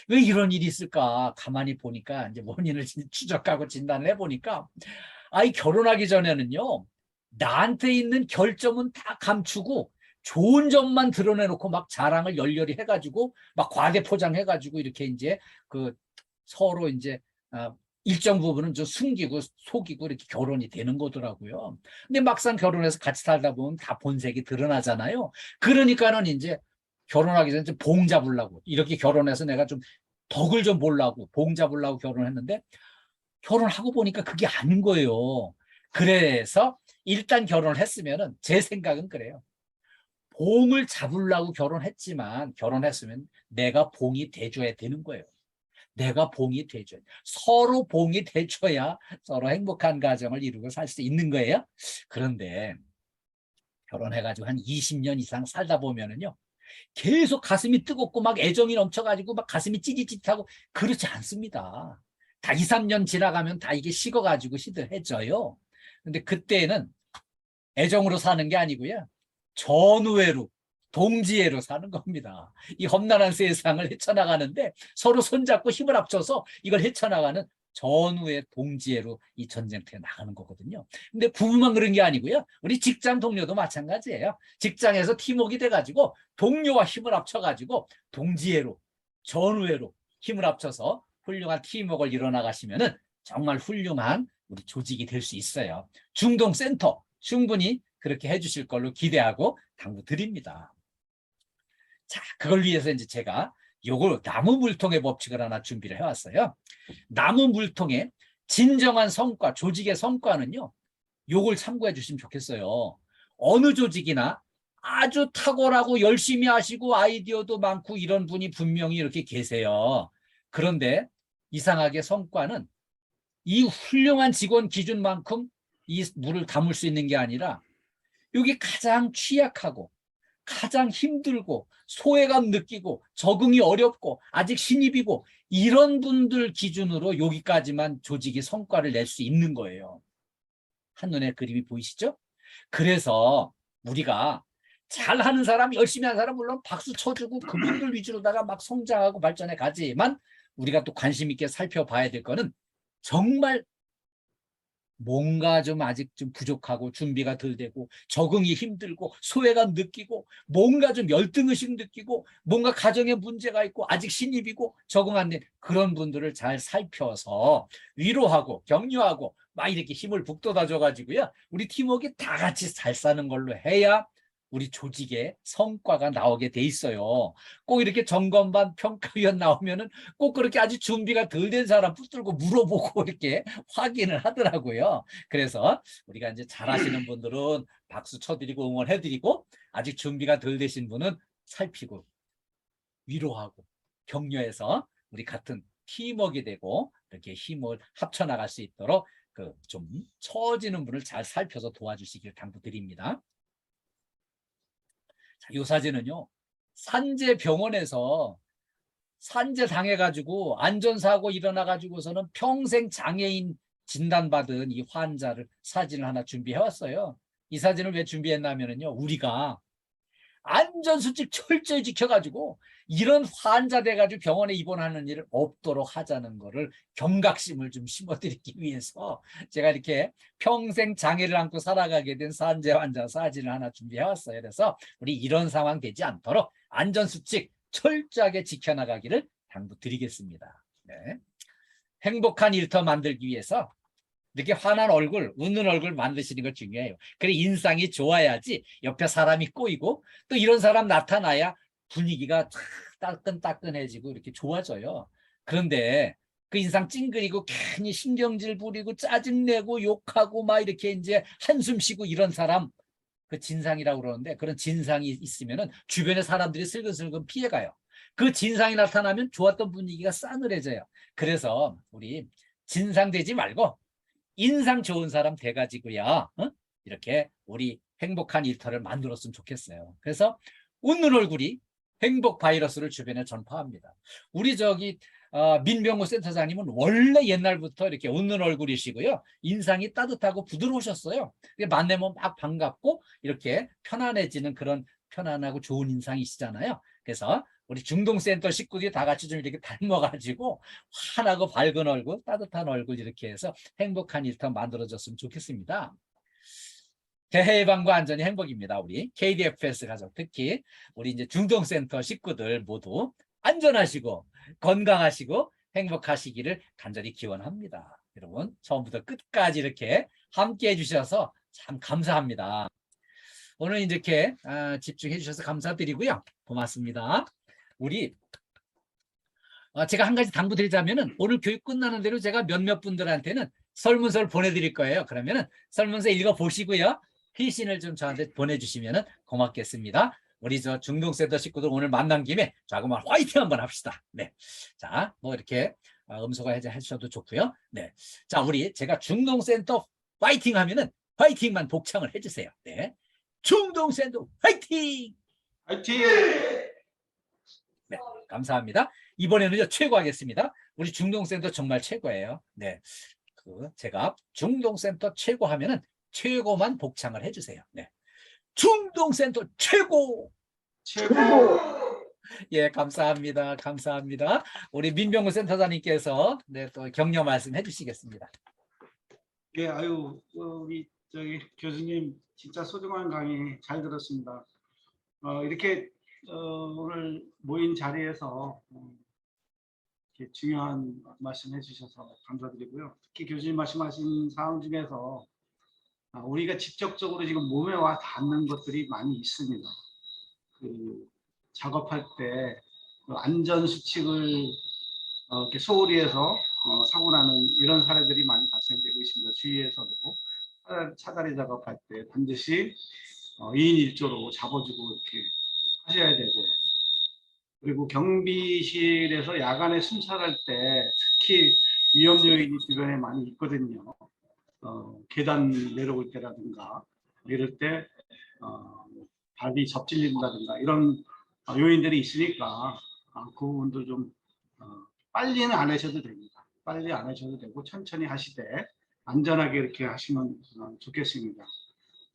왜 이런 일이 있을까? 가만히 보니까 이제 원인을 추적하고 진단을 해보니까, 결혼하기 전에는요, 나한테 있는 결점은 다 감추고 좋은 점만 드러내놓고 막 자랑을 열렬히 해가지고 막 과대 포장해가지고 이렇게 이제 그 서로 이제 일정 부분은 좀 숨기고 속이고 이렇게 결혼이 되는 거더라고요. 근데 막상 결혼해서 같이 살다 보면 다 본색이 드러나잖아요. 그러니까는 이제 결혼하기 전에 좀 봉 잡으려고 이렇게 결혼해서 내가 좀 덕을 좀 보려고 봉 잡으려고 결혼했는데 결혼하고 보니까 그게 아닌 거예요. 그래서 일단 결혼을 했으면은 제 생각은 그래요. 봉을 잡으려고 결혼했지만 결혼했으면 내가 봉이 돼줘야 되는 거예요. 내가 봉이 돼줘야 돼. 서로 봉이 돼줘야 서로 행복한 가정을 이루고 살 수 있는 거예요. 그런데 결혼해가지고 한 20년 이상 살다 보면은요. 계속 가슴이 뜨겁고 막 애정이 넘쳐가지고 막 가슴이 찌릿찌릿하고 그렇지 않습니다. 다 2, 3년 지나가면 다 이게 식어가지고 시들해져요. 근데 그때는 애정으로 사는 게 아니고요. 전우애로, 동지애로 사는 겁니다. 이 험난한 세상을 헤쳐나가는데 서로 손잡고 힘을 합쳐서 이걸 헤쳐나가는 전우애, 동지애로 이 전쟁터에 나가는 거거든요. 근데 부부만 그런 게 아니고요. 우리 직장 동료도 마찬가지예요. 직장에서 팀워크가 돼가지고 동료와 힘을 합쳐가지고 동지애로, 전우애로 힘을 합쳐서 훌륭한 팀워크를 이뤄나가시면은 정말 훌륭한 우리 조직이 될 수 있어요. 중동센터 충분히 그렇게 해주실 걸로 기대하고 당부드립니다. 자, 그걸 위해서 이제 제가 요걸 나무 물통의 법칙을 하나 준비를 해왔어요. 나무 물통의 진정한 성과, 조직의 성과는요, 요걸 참고해 주시면 좋겠어요. 어느 조직이나 아주 탁월하고 열심히 하시고 아이디어도 많고 이런 분이 분명히 이렇게 계세요. 그런데 이상하게 성과는 이 훌륭한 직원 기준만큼 이 물을 담을 수 있는 게 아니라 여기 가장 취약하고 가장 힘들고 소외감 느끼고 적응이 어렵고 아직 신입이고 이런 분들 기준으로 여기까지만 조직이 성과를 낼 수 있는 거예요. 한눈에 그림이 보이시죠? 그래서 우리가 잘하는 사람, 열심히 하는 사람 물론 박수 쳐주고 그분들 위주로다가 막 성장하고 발전해 가지만 우리가 또 관심 있게 살펴봐야 될 거는 정말 뭔가 좀 아직 좀 부족하고 준비가 덜 되고 적응이 힘들고 소외감 느끼고 뭔가 좀 열등의식 느끼고 뭔가 가정에 문제가 있고 아직 신입이고 적응 안 된 그런 분들을 잘 살펴서 위로하고 격려하고 막 이렇게 힘을 북돋아 줘가지고요. 우리 팀워크 다 같이 잘 사는 걸로 해야 우리 조직의 성과가 나오게 돼 있어요. 꼭 이렇게 점검반 평가위원 나오면은 꼭 그렇게 아직 준비가 덜 된 사람 붙들고 물어보고 이렇게 확인을 하더라고요. 그래서 우리가 이제 잘하시는 분들은 박수 쳐드리고 응원해드리고 아직 준비가 덜 되신 분은 살피고 위로하고 격려해서 우리 같은 팀워크가 되고 이렇게 힘을 합쳐 나갈 수 있도록 그 좀 처지는 분을 잘 살펴서 도와주시길 당부드립니다. 자, 이 사진은요. 산재병원에서 산재 당해가지고 안전사고 일어나가지고서는 평생 장애인 진단받은 이 환자를 사진을 하나 준비해왔어요. 이 사진을 왜 준비했냐면요. 우리가 안전수칙 철저히 지켜가지고 이런 환자 돼가지고 병원에 입원하는 일을 없도록 하자는 거를 경각심을 좀 심어드리기 위해서 제가 이렇게 평생 장애를 안고 살아가게 된 산재 환자 사진을 하나 준비해왔어요. 그래서 우리 이런 상황 되지 않도록 안전수칙 철저하게 지켜나가기를 당부드리겠습니다. 네. 행복한 일터 만들기 위해서 이렇게 환한 얼굴, 웃는 얼굴 만드시는 거 중요해요. 그래 인상이 좋아야지 옆에 사람이 꼬이고 또 이런 사람 나타나야 분위기가 따끈따끈해지고 이렇게 좋아져요. 그런데 그 인상 찡그리고 괜히 신경질 부리고 짜증내고 욕하고 막 이렇게 이제 한숨 쉬고 이런 사람 그 진상이라고 그러는데 그런 진상이 있으면은 주변의 사람들이 슬근슬근 피해가요. 그 진상이 나타나면 좋았던 분위기가 싸늘해져요. 그래서 우리 진상되지 말고 인상 좋은 사람 돼가지고요. 어? 이렇게 우리 행복한 일터를 만들었으면 좋겠어요. 그래서 웃는 얼굴이 행복 바이러스를 주변에 전파합니다. 우리 저기 민병호 센터장님은 원래 옛날부터 이렇게 웃는 얼굴이시고요. 인상이 따뜻하고 부드러우셨어요. 만나면 막 반갑고 이렇게 편안해지는 그런 편안하고 좋은 인상이시잖아요. 그래서 우리 중동센터 식구들이 다 같이 좀 이렇게 닮아가지고 환하고 밝은 얼굴, 따뜻한 얼굴 이렇게 해서 행복한 일터 만들어졌으면 좋겠습니다. 대해 예방과 안전이 행복입니다. 우리 KDFS 가족 특히 우리 이제 중동센터 식구들 모두 안전하시고 건강하시고 행복하시기를 간절히 기원합니다. 여러분 처음부터 끝까지 이렇게 함께 해주셔서 참 감사합니다. 오늘 이렇게 집중해 주셔서 감사드리고요. 고맙습니다. 우리 제가 한 가지 당부드리자면은 오늘 교육 끝나는 대로 제가 몇몇 분들한테는 설문서를 보내드릴 거예요. 그러면은 설문서 읽어보시고요. 회신을 좀 저한테 보내주시면은 고맙겠습니다. 우리 저 중동센터 식구들 오늘 만난 김에 자그만 화이팅 한번 합시다. 네. 자, 뭐 이렇게 음소거 해주셔도 좋고요. 네. 자, 우리 제가 중동센터 화이팅 하면은 화이팅만 복창을 해주세요. 네. 중동센터 화이팅! 화이팅! 네, 감사합니다. 이번에는 최고하겠습니다. 우리 중동센터 정말 최고예요. 네, 제가 중동센터 최고 하면은 최고만 복창을 해주세요. 네, 중동센터 최고! 최고! 예, 감사합니다. 감사합니다. 우리 민병우 센터장님께서 네, 또 격려 말씀 해주시겠습니다. 예, 아유, 우리 저기 교수님 진짜 소중한 강의 잘 들었습니다. 이렇게 오늘 모인 자리에서 이렇게 중요한 말씀 해주셔서 감사드리고요. 특히 교수님 말씀하신 사항 중에서 우리가 직접적으로 지금 몸에 와 닿는 것들이 많이 있습니다. 그 작업할 때 안전 수칙을 이렇게 소홀히 해서 사고 나는 이런 사례들이 많이 발생되고 있습니다. 주위에서도 차다리 작업할 때 반드시 2인 1조로 잡아주고 이렇게 하셔야 되고, 그리고 경비실에서 야간에 순찰할 때 특히 위험 요인이 주변에 많이 있거든요. 계단 내려올 때라든가 이럴 때 발이 접질린다든가 이런 요인들이 있으니까 그 부분도 좀 빨리는 안 하셔도 됩니다. 빨리 안 하셔도 되고 천천히 하시되 안전하게 이렇게 하시면 좋겠습니다.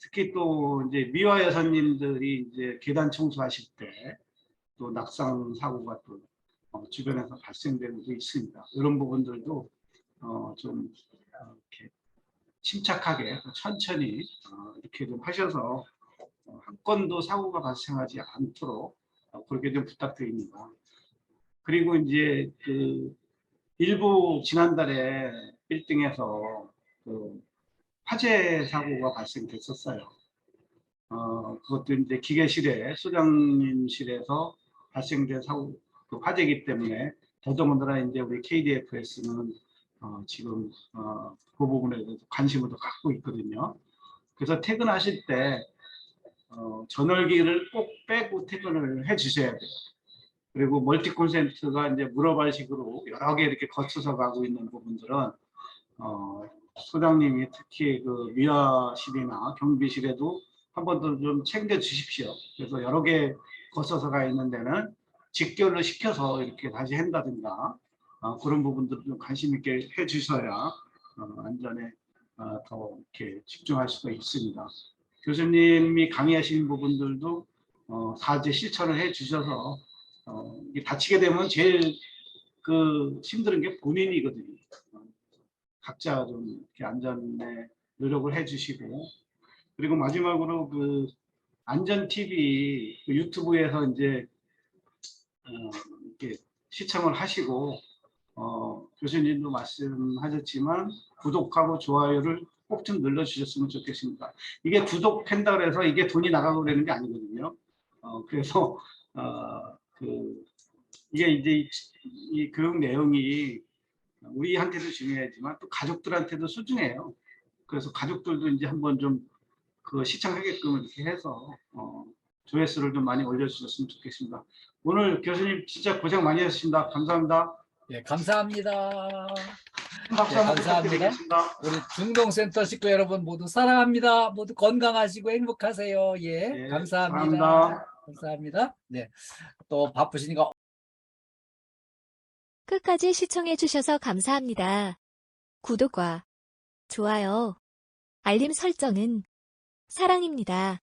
특히 또 이제 미화 여사님들이 이제 계단 청소하실 때 또 낙상 사고가 또 주변에서 발생되는 게 있습니다. 이런 부분들도 좀 이렇게 침착하게 천천히 이렇게 좀 하셔서 한 건도 사고가 발생하지 않도록 그렇게 좀 부탁드립니다. 그리고 이제 그 일부 지난달에 빌딩에서 그 화재 사고가 발생됐었어요. 그것도 이제 기계실에 소장님실에서 발생된 사고 그 화재이기 때문에 더더군다나 이제 우리 KDFS는 지금 그 부분에 대해서 관심을 더 갖고 있거든요. 그래서 퇴근하실 때 전월기를 꼭 빼고 퇴근을 해 주셔야 돼요. 그리고 멀티 콘센트가 이제 물어발식으로 여러 개 이렇게 거쳐서 가고 있는 부분들은 소장님이 특히 그 미화실이나 경비실에도 한 번 더 좀 챙겨 주십시오. 그래서 여러 개 거쳐서 가 있는 데는 직결을 시켜서 이렇게 다시 한다든가 그런 부분들을 좀 관심 있게 해 주셔야 안전에 더 이렇게 집중할 수가 있습니다. 교수님이 강의하시는 부분들도 사제 실천을 해 주셔서 이게 다치게 되면 제일 그 힘든 게 본인이거든요. 각자 좀 이렇게 안전에 노력을 해주시고, 그리고 마지막으로 그 안전 TV 그 유튜브에서 이제 이렇게 시청을 하시고 교수님도 말씀하셨지만 구독하고 좋아요를 꼭 좀 눌러주셨으면 좋겠습니다. 이게 구독한다 그래서 이게 돈이 나가고 그러는 게 아니거든요. 그래서 그 이게 이제 이 교육 내용이 우리한테도 중요하지만 또 가족들한테도 소중해요. 그래서 가족들도 이제 한번 좀 그 시청하게끔 이렇게 해서 조회수를 좀 많이 올려주셨으면 좋겠습니다. 오늘 교수님 진짜 고생 많이 하셨습니다. 감사합니다. 예, 감사합니다. 박수 예, 한번 감사합니다. 부탁드리겠습니다. 우리 중동센터 식구 여러분 모두 사랑합니다. 모두 건강하시고 행복하세요. 예, 예, 감사합니다. 사랑합니다. 감사합니다. 네, 또 바쁘시니까 끝까지 시청해주셔서 감사합니다. 구독과 좋아요, 알림 설정은 사랑입니다.